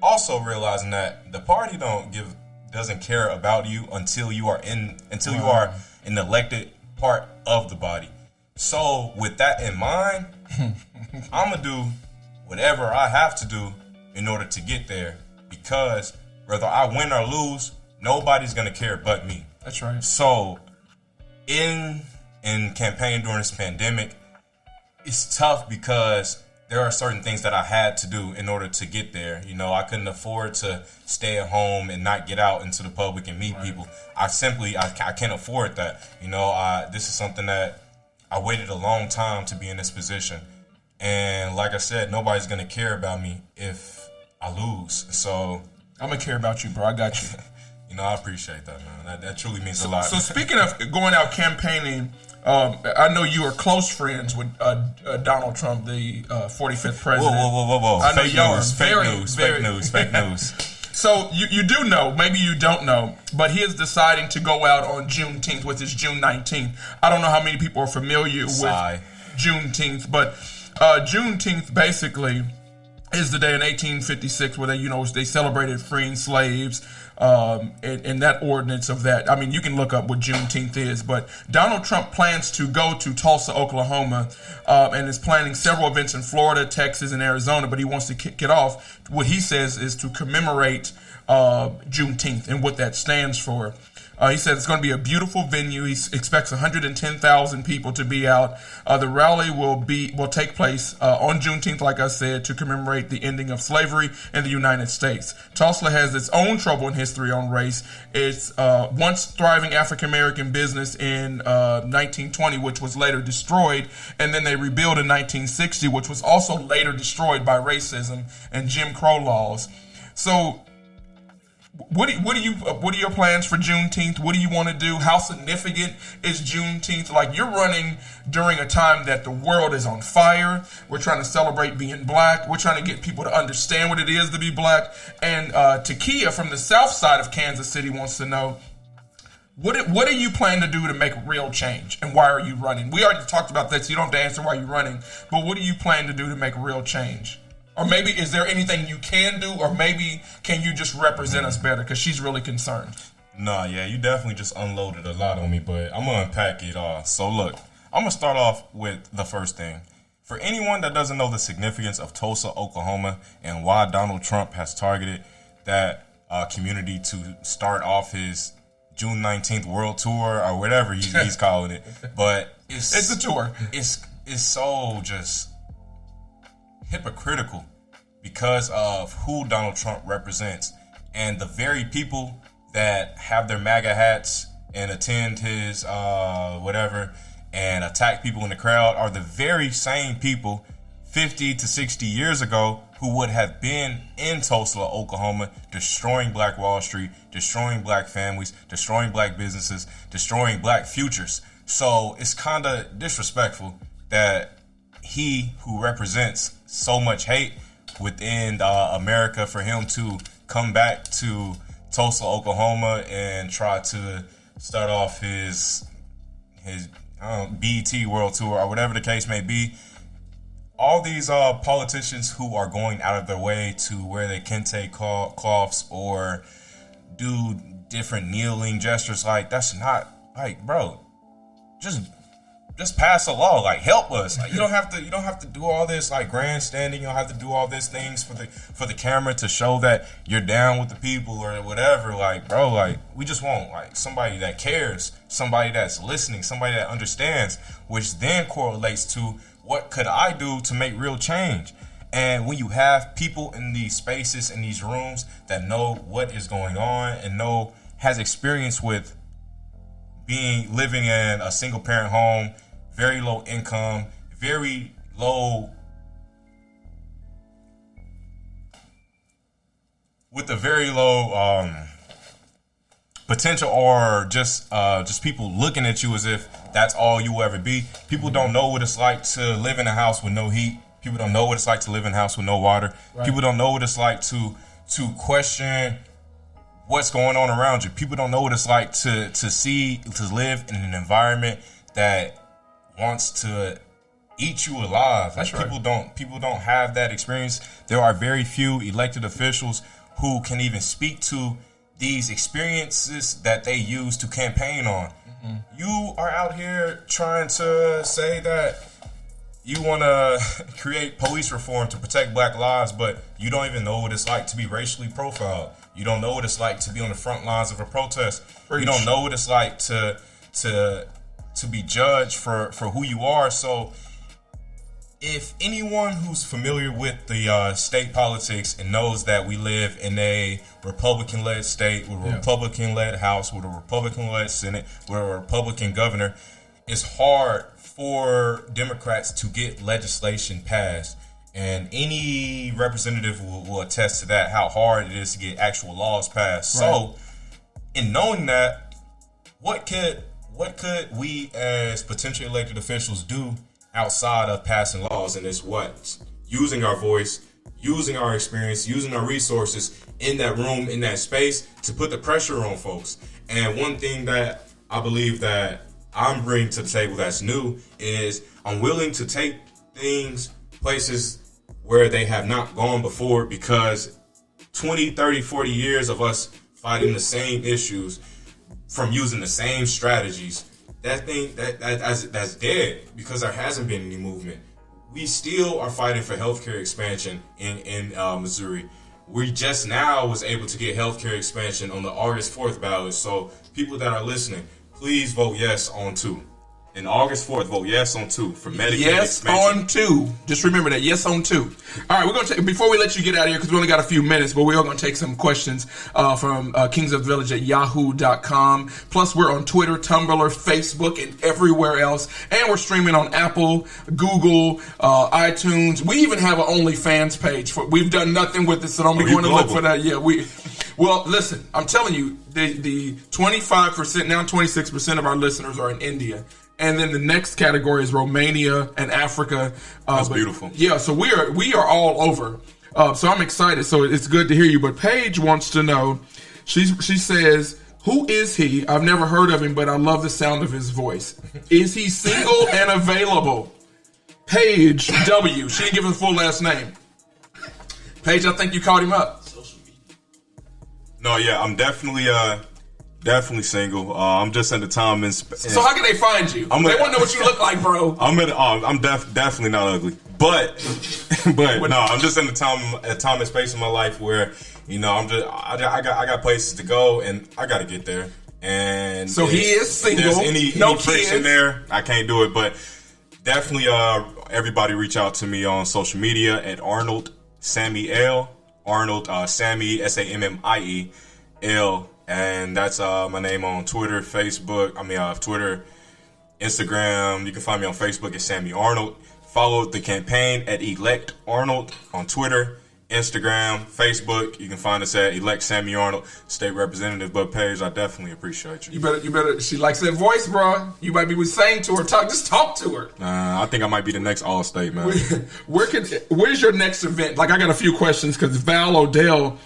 [SPEAKER 3] also realizing that the party doesn't care about you until you are an elected part of the body. So with that in mind, I'm going to do whatever I have to do in order to get there, because whether I win or lose, nobody's going to care but me.
[SPEAKER 2] That's right.
[SPEAKER 3] So in campaigning during this pandemic, it's tough because there are certain things that I had to do in order to get there. You know, I couldn't afford to stay at home and not get out into the public and meet people. I can't afford that. You know, this is something that I waited a long time to be in this position. And like I said, nobody's going to care about me if I lose. So
[SPEAKER 2] I'm going to care about you, bro. I got you.
[SPEAKER 3] You know, I appreciate that, man. That truly means a lot.
[SPEAKER 2] So speaking of going out campaigning, I know you are close friends with Donald Trump, the 45th president.
[SPEAKER 3] Whoa.
[SPEAKER 2] I know
[SPEAKER 3] Fake news.
[SPEAKER 2] So you do know, maybe you don't know, but he is deciding to go out on Juneteenth, which is June 19th. I don't know how many people are familiar with Juneteenth, but Juneteenth basically is the day in 1856 where they celebrated freeing slaves, and that ordinance of that. I mean, you can look up what Juneteenth is, but Donald Trump plans to go to Tulsa, Oklahoma, and is planning several events in Florida, Texas, and Arizona, but he wants to kick it off. What he says is to commemorate Juneteenth and what that stands for. He said it's going to be a beautiful venue. He expects 110,000 people to be out. The rally will take place on Juneteenth, like I said, to commemorate the ending of slavery in the United States. Tulsa has its own trouble in history on race. It's once thriving African-American business in 1920, which was later destroyed, and then they rebuilt in 1960, which was also later destroyed by racism and Jim Crow laws. So What are your plans for Juneteenth? What do you want to do? How significant is Juneteenth? Like, you're running during a time that the world is on fire. We're trying to celebrate being black. We're trying to get people to understand what it is to be black. And Takia from the south side of Kansas City wants to know, what do you plan to do to make real change? And why are you running? We already talked about that, so you don't have to answer why you're running. But what do you plan to do to make real change? Or maybe is there anything you can do, or maybe can you just represent us better? Because she's really concerned.
[SPEAKER 3] Nah, yeah, you definitely just unloaded a lot on me, but I'm going to unpack it all. So look, I'm going to start off with the first thing. For anyone that doesn't know the significance of Tulsa, Oklahoma, and why Donald Trump has targeted that community to start off his June 19th world tour, or whatever he's calling it. But it's
[SPEAKER 2] a tour.
[SPEAKER 3] It's so just hypocritical because of who Donald Trump represents, and the very people that have their MAGA hats and attend his whatever and attack people in the crowd are the very same people 50 to 60 years ago who would have been in Tulsa, Oklahoma, destroying Black Wall Street, destroying black families, destroying black businesses, destroying black futures. So it's kind of disrespectful that he, who represents so much hate within America, for him to come back to Tulsa, Oklahoma, and try to start off his BET World Tour, or whatever the case may be. All these politicians who are going out of their way to wear their kente cloths or do different kneeling gestures, like, that's not, like, bro, just pass a law, like, help us. Like, you don't have to do all this, like, grandstanding. You don't have to do all these things for the camera to show that you're down with the people or whatever. Like, bro, like, we just want, like, somebody that cares, somebody that's listening, somebody that understands, which then correlates to what could I do to make real change. And when you have people in these spaces, in these rooms, that know what is going on and has experience with living in a single parent home, very low income, very low, with a very low potential, or just people looking at you as if that's all you will ever be. People don't know what it's like to live in a house with no heat. People don't know what it's like to live in a house with no water. Right. People don't know what it's like to question what's going on around you. People don't know what it's like to live in an environment that wants to eat you alive. Like, right. People don't have that experience. There are very few elected officials who can even speak to these experiences that they use to campaign on. You are out here trying to say that you want to create police reform to protect black lives, but you don't even know what it's like to be racially profiled. You don't know what it's like to be on the front lines of a protest. You don't know what it's like to be judged for who you are. So if anyone who's familiar with the state politics and knows that we live in a Republican-led state with a Republican-led House, with a Republican-led Senate, with a Republican governor, it's hard for Democrats to get legislation passed. And any representative will attest to that, how hard it is to get actual laws passed. Right. So, in knowing that, what could we as potentially elected officials do outside of passing laws? And it's what? Using our voice, using our experience, using our resources in that room, in that space to put the pressure on folks. And one thing that I believe that I'm bringing to the table that's new is I'm willing to take things, places where they have not gone before, because 20, 30, 40 years of us fighting the same issues from using the same strategies, that's dead because there hasn't been any movement. We still are fighting for healthcare expansion in Missouri. We just now was able to get healthcare expansion on the August 4th ballot. So people that are listening, please vote yes on 2. And August 4th, vote yes on 2 for Medicaid expansion.
[SPEAKER 2] On 2. Just remember that, yes on 2. All right, we're going to before we let you get out of here, because we only got a few minutes, but we are going to take some questions from Kings of the Village at yahoo.com. Plus, we're on Twitter, Tumblr, Facebook, and everywhere else. And we're streaming on Apple, Google, iTunes. We even have an OnlyFans page. We've done nothing with it, so don't be going to look for that. Yeah, well, listen, I'm telling you, the 25%, now 26% of our listeners are in India. And then the next category is Romania and Africa.
[SPEAKER 3] That's beautiful.
[SPEAKER 2] Yeah, so we are all over. So I'm excited. So it's good to hear you. But Paige wants to know, she says, who is he? I've never heard of him, but I love the sound of his voice. Is he single and available? Paige W. She didn't give his full last name. Paige, I think you called him up.
[SPEAKER 3] No, yeah, I'm definitely single. I'm just at the time.
[SPEAKER 2] So how can they find you? They want to know what you look like, bro.
[SPEAKER 3] I'm definitely not ugly, but no, I'm just in the time and space in my life where I got places to go and I got to get there. And
[SPEAKER 2] so he is single.
[SPEAKER 3] If there's any friction there, I can't do it. But definitely, everybody reach out to me on social media at Arnold Sammie L. Arnold Sammie SAMMIE L. And that's my name on Twitter, Twitter, Instagram. You can find me on Facebook at Sammie Arnold. Follow the campaign at Elect Arnold on Twitter, Instagram, Facebook. You can find us at Elect Sammie Arnold, State Representative. But Paige, I definitely appreciate you.
[SPEAKER 2] You better. She likes that voice, bro. You might be saying to her, just talk to her.
[SPEAKER 3] I think I might be the next All-State, man.
[SPEAKER 2] Where's your next event? Like, I got a few questions because Val Odell,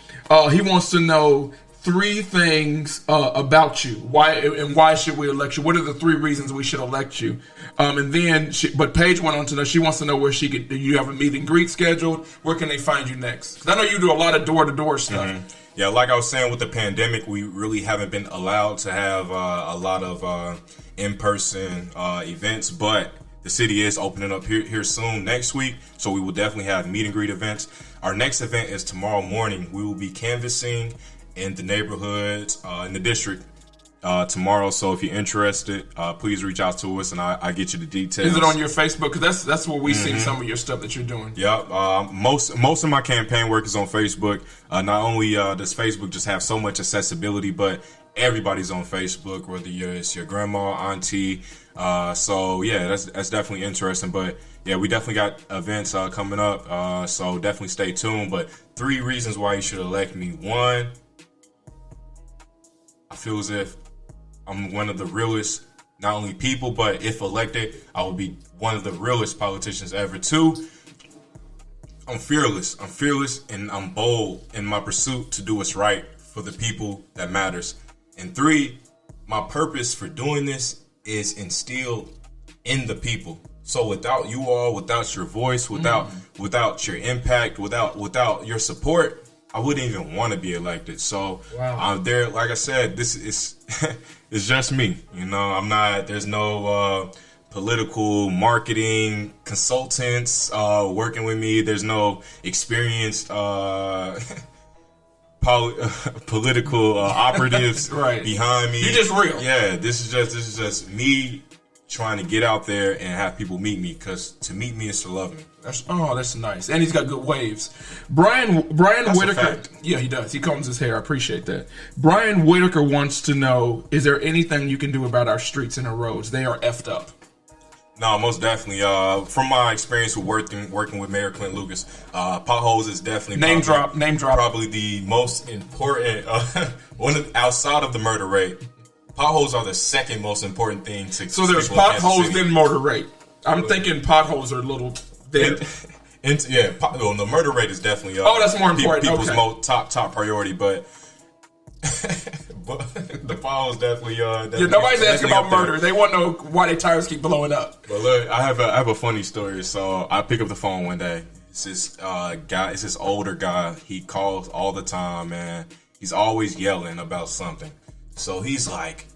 [SPEAKER 2] he wants to know 3 things about you. Why should we elect you? What are the 3 reasons we should elect you? And then, but Paige went on to know, she wants to know where do you have a meet and greet scheduled? Where can they find you next? Because I know you do a lot of door-to-door stuff.
[SPEAKER 3] Mm-hmm. Yeah, like I was saying, with the pandemic, we really haven't been allowed to have a lot of in-person events, but the city is opening up here soon next week, so we will definitely have meet and greet events. Our next event is tomorrow morning. We will be canvassing in the neighborhoods, in the district tomorrow. So if you're interested, please reach out to us and I get you the details.
[SPEAKER 2] Is it on your Facebook? Because that's where we see some of your stuff that you're doing.
[SPEAKER 3] Yeah, most of my campaign work is on Facebook. Not only does Facebook just have so much accessibility, but everybody's on Facebook, whether it's your grandma, auntie. So yeah, that's definitely interesting. But yeah, we definitely got events coming up. So definitely stay tuned. But 3 reasons why you should elect me. 1, I feel as if I'm one of the realest, not only people, but if elected, I will be one of the realest politicians ever. 2, I'm fearless. And I'm bold in my pursuit to do what's right for the people that matters. And 3, my purpose for doing this is instilled in the people. So without you all, without your voice, without your impact, without your support, I wouldn't even want to be elected. So
[SPEAKER 2] Wow.
[SPEAKER 3] there, like I said, this is it's just me. You know, I'm not. There's no political marketing consultants working with me. There's no experienced political operatives
[SPEAKER 2] Right.
[SPEAKER 3] behind me.
[SPEAKER 2] You're just real.
[SPEAKER 3] Yeah, this is just me trying to get out there and have people meet me, because to meet me is to love me.
[SPEAKER 2] That's nice. And he's got good waves. Brian
[SPEAKER 3] That's a
[SPEAKER 2] Whitaker.
[SPEAKER 3] fact.
[SPEAKER 2] Yeah, he does. He combs his hair. I appreciate that. Brian Whitaker wants to know, is there anything you can do about our streets and our roads? They are effed up.
[SPEAKER 3] No, most definitely. From my experience with working with Mayor Clint Lucas, potholes is definitely
[SPEAKER 2] Name drop.
[SPEAKER 3] Probably the most important outside of the murder rate. Potholes are the second most important thing to.
[SPEAKER 2] So there's
[SPEAKER 3] people in Kansas
[SPEAKER 2] potholes,
[SPEAKER 3] City.
[SPEAKER 2] then murder rate. I'm thinking potholes are a little there.
[SPEAKER 3] The murder rate is definitely
[SPEAKER 2] that's more important.
[SPEAKER 3] People's
[SPEAKER 2] Okay.
[SPEAKER 3] top priority, but the potholes definitely.
[SPEAKER 2] Nobody's asking about murder. They want to know why their tires keep blowing up.
[SPEAKER 3] But look, I have a funny story. So I pick up the phone one day. It's this guy. It's this older guy. He calls all the time, man. He's always yelling about something. So he's like,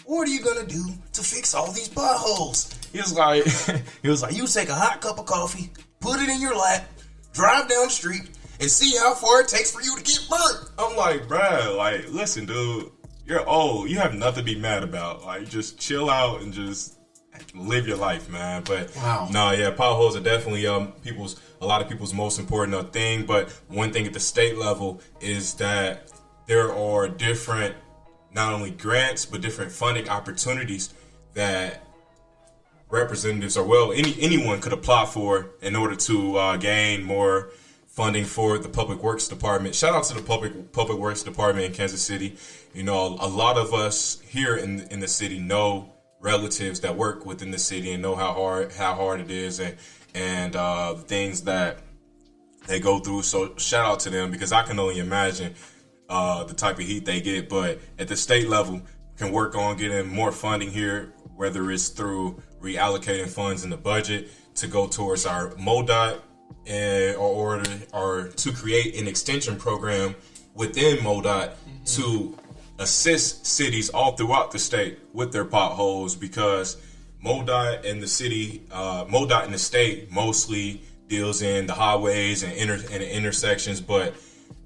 [SPEAKER 3] "What are you gonna do to fix all these potholes?" He was like, "You take a hot cup of coffee, put it in your lap, drive down the street, and see how far it takes for you to get burnt." I'm like, "Bruh, like, listen, dude, you're old. You have nothing to be mad about. Like, just chill out and just live your life, man." But
[SPEAKER 2] Wow.
[SPEAKER 3] no, yeah, potholes are definitely a lot of people's most important thing. But one thing at the state level is that there are different, not only grants, but different funding opportunities that representatives anyone could apply for in order to gain more funding for the Public Works Department. Shout out to the Public Works Department in Kansas City. You know, a lot of us here in the city know relatives that work within the city and know how hard it is and the things that they go through. So shout out to them, because I can only imagine the type of heat they get. But at the state level, can work on getting more funding here, whether it's through reallocating funds in the budget to go towards our MoDOT or to create an extension program within MoDOT to assist cities all throughout the state with their potholes, because MoDOT and the state mostly deals in the highways and intersections. But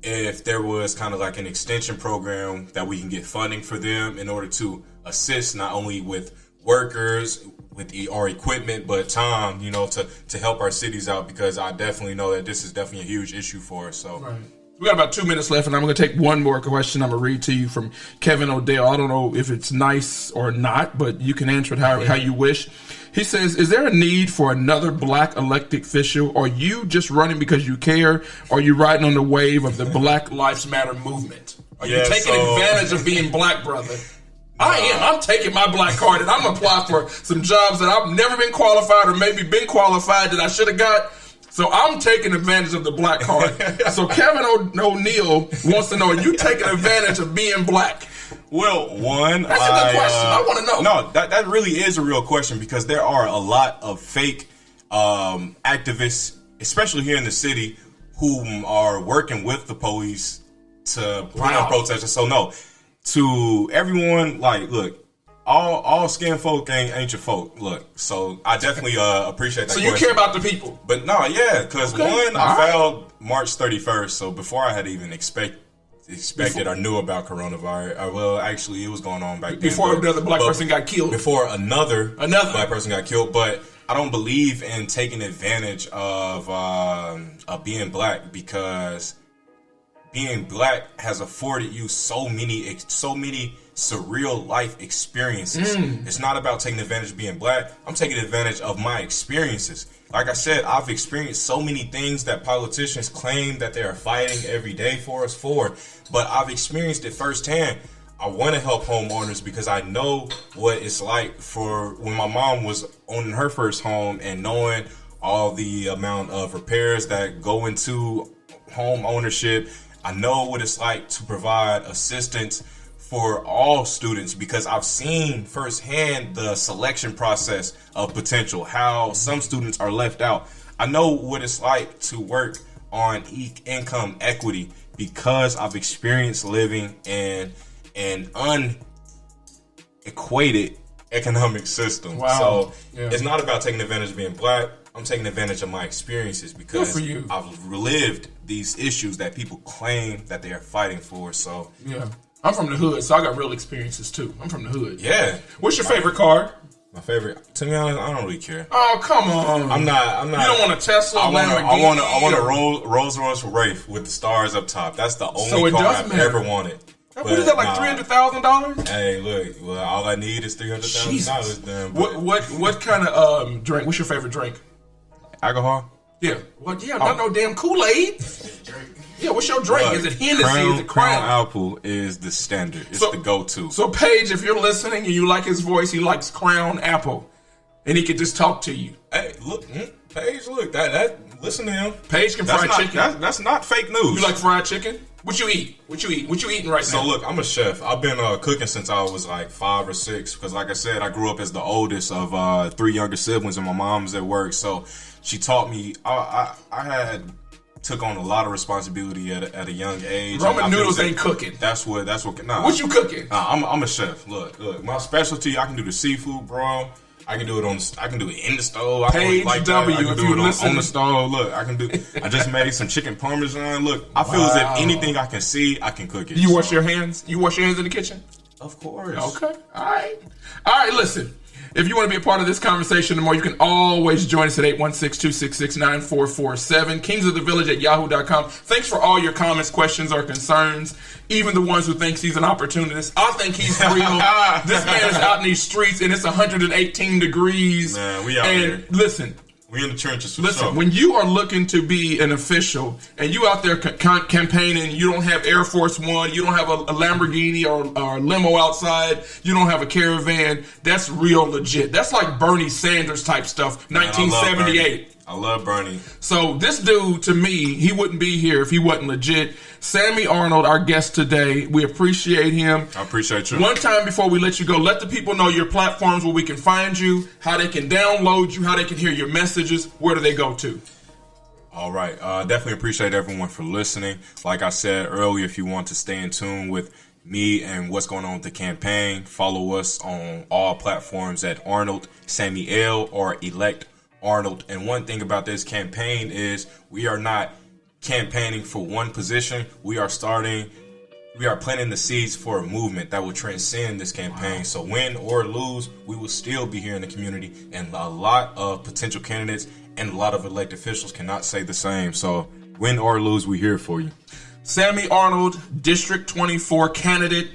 [SPEAKER 3] if there was kind of like an extension program that we can get funding for them in order to assist not only with workers, with our equipment, but time, you know, to help our cities out, because I definitely know that this is definitely a huge issue for us. So.
[SPEAKER 2] Right. We got about 2 minutes left, and I'm going to take one more question. I'm going to read to you from Kevin Odell. I don't know if it's nice or not, but you can answer it how you wish. He says, is there a need for another black elected official? Or are you just running because you care? Or are you riding on the wave of the Black Lives Matter movement? Are you taking advantage of being black, brother? I am. I'm taking my black card, and I'm going to apply for some jobs that I've never been qualified or maybe been qualified that I should have got. So I'm taking advantage of the black card. So Kevin O'Neill wants to know, are you taking advantage of being black?
[SPEAKER 3] Well, one,
[SPEAKER 2] that's a good question. I want to know.
[SPEAKER 3] No, that really is a real question, because there are a lot of fake activists, especially here in the city, who are working with the police to put on protesters. So no, to everyone, like, look, all skin folk ain't your folk. Look, so I definitely appreciate that.
[SPEAKER 2] So you care about the people,
[SPEAKER 3] but no, yeah, because I filed March 31st, so before I had even expected or knew about coronavirus. Well, actually, it was going on back then.
[SPEAKER 2] Before another black person got killed.
[SPEAKER 3] Before another black person got killed. But I don't believe in taking advantage of being black, because being black has afforded you so many surreal life experiences. It's not about taking advantage of being black. I'm taking advantage of my experiences. Like I said, I've experienced so many things that politicians claim that they are fighting every day for us for, but I've experienced it firsthand. I want to help homeowners because I know what it's like for when my mom was owning her first home and knowing all the amount of repairs that go into home ownership. I know what it's like to provide assistance for all students, because I've seen firsthand the selection process of potential, how some students are left out. I know what it's like to work on income equity, because I've experienced living in an unequated economic system.
[SPEAKER 2] Wow.
[SPEAKER 3] So it's not about taking advantage of being black. I'm taking advantage of my experiences because I've relived these issues that people claim that they are fighting for. So
[SPEAKER 2] I'm from the hood, so I got real experiences too. I'm from the hood.
[SPEAKER 3] Yeah.
[SPEAKER 2] What's your favorite car?
[SPEAKER 3] My favorite, to be honest, I don't really care.
[SPEAKER 2] Oh, come on.
[SPEAKER 3] I'm not.
[SPEAKER 2] You don't want a Tesla?
[SPEAKER 3] I want a Rolls Royce Wraith with the stars up top. That's the only car I've ever wanted.
[SPEAKER 2] What is that, like $300,000?
[SPEAKER 3] Hey, look, well, all I need is $300,000. Then
[SPEAKER 2] what kind of drink? What's your favorite drink?
[SPEAKER 3] Alcohol?
[SPEAKER 2] Yeah. Not no damn Kool-Aid. Yeah, what's your drink? Is it Hennessy? Is it
[SPEAKER 3] Crown Apple is the standard. It's the go-to.
[SPEAKER 2] So, Paige, if you're listening and you like his voice, he likes Crown Apple, and he could just talk to you.
[SPEAKER 3] Hey, look, Paige, look, that listen to him.
[SPEAKER 2] Paige can fry chicken.
[SPEAKER 3] That's not fake news.
[SPEAKER 2] You like fried chicken? What you eat? What you eating right now?
[SPEAKER 3] So look, I'm a chef. I've been cooking since I was like 5 or 6. Because like I said, I grew up as the oldest of 3 younger siblings, and my mom was at work. So she taught me. I had took on a lot of responsibility at a young age.
[SPEAKER 2] Ramen noodles ain't cooking.
[SPEAKER 3] That's what. Nah.
[SPEAKER 2] What you cooking?
[SPEAKER 3] I'm a chef. Look. My specialty. I can do the seafood, bro. I can do it in the stove.
[SPEAKER 2] Page W,
[SPEAKER 3] I can do it on the stove. Look, I just made some chicken parmesan. Look, I feel as if anything I can see, I can cook it.
[SPEAKER 2] You wash your hands? You wash your hands in the kitchen?
[SPEAKER 3] Of course.
[SPEAKER 2] Okay. All right, listen. If you want to be a part of this conversation tomorrow, you can always join us at 816-266-9447, kingsofthevillage@yahoo.com. Thanks for all your comments, questions, or concerns, even the ones who thinks he's an opportunist. I think he's real. This man is out in these streets, and it's 118 degrees.
[SPEAKER 3] Man, we out here.
[SPEAKER 2] Listen.
[SPEAKER 3] We in the trenches.
[SPEAKER 2] Listen, when you are looking to be an official and you out there campaigning, you don't have Air Force One, you don't have a Lamborghini or a limo outside, you don't have a caravan, that's real legit. That's like Bernie Sanders type stuff, 1978.
[SPEAKER 3] I love Bernie.
[SPEAKER 2] So this dude, to me, he wouldn't be here if he wasn't legit. Sammie Arnold, our guest today. We appreciate him.
[SPEAKER 3] I appreciate you.
[SPEAKER 2] One time before we let you go, let the people know your platforms where we can find you, how they can download you, how they can hear your messages. Where do they go to?
[SPEAKER 3] All right. Definitely appreciate everyone for listening. Like I said earlier, if you want to stay in tune with me and what's going on with the campaign, follow us on all platforms at Arnold Samuel or Elect Arnold. And one thing about this campaign is we are not campaigning for one position. We are planting the seeds for a movement that will transcend this campaign. Wow. So win or lose, we will still be here in the community, and a lot of potential candidates and a lot of elected officials cannot say the same. So win or lose, we're here for you.
[SPEAKER 2] Sammie Arnold, District 24 candidate.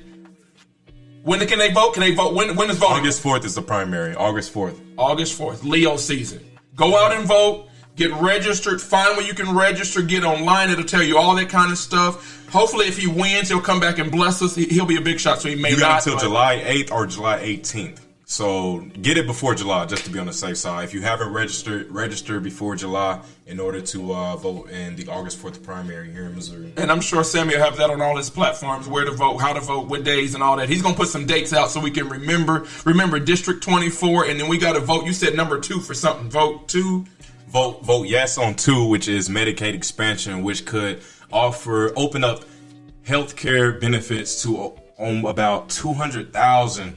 [SPEAKER 2] When can they vote? Can they vote? When is voting?
[SPEAKER 3] August 4th is the primary. August 4th.
[SPEAKER 2] August 4th. Leo season. Go out and vote. Get registered. Find where you can register. Get online. It'll tell you all that kind of stuff. Hopefully, if he wins, he'll come back and bless us. He'll be a big shot, so he may not.
[SPEAKER 3] You got until July 8th or July 18th. So get it before July, just to be on the safe side. If you haven't register before July in order to vote in the August 4th primary here in Missouri.
[SPEAKER 2] And I'm sure Sammie will have that on all his platforms, where to vote, how to vote, what days and all that. He's going to put some dates out so we can remember District 24, and then we got to vote. You said number 2 for something. Vote 2.
[SPEAKER 3] Vote yes on 2, which is Medicaid expansion, which could open up healthcare benefits to about 200,000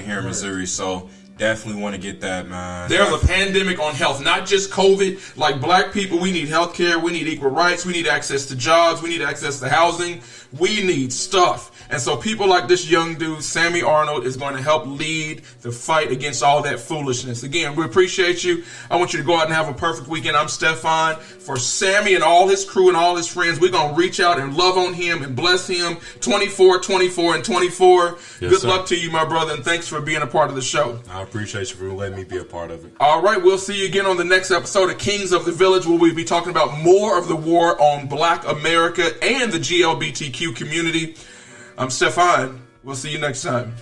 [SPEAKER 3] here in Missouri. So definitely want to get that, man.
[SPEAKER 2] There's a pandemic on health, not just COVID. Like black people, we need health care. We need equal rights. We need access to jobs. We need access to housing. We need stuff. And so people like this young dude, Sammie Arnold, is going to help lead the fight against all that foolishness. Again, we appreciate you. I want you to go out and have a perfect weekend. I'm Stephion. For Sammie and all his crew and all his friends, we're going to reach out and love on him and bless him. 24, 24, and 24.
[SPEAKER 3] Yes,
[SPEAKER 2] Good
[SPEAKER 3] sir.
[SPEAKER 2] luck to you, my brother, and thanks for being a part of the show.
[SPEAKER 3] I appreciate you for letting me be a part of it.
[SPEAKER 2] All right, we'll see you again on the next episode of Kings of the Village, where we'll be talking about more of the war on Black America and the GLBTQ community. I'm Stephion. We'll see you next time.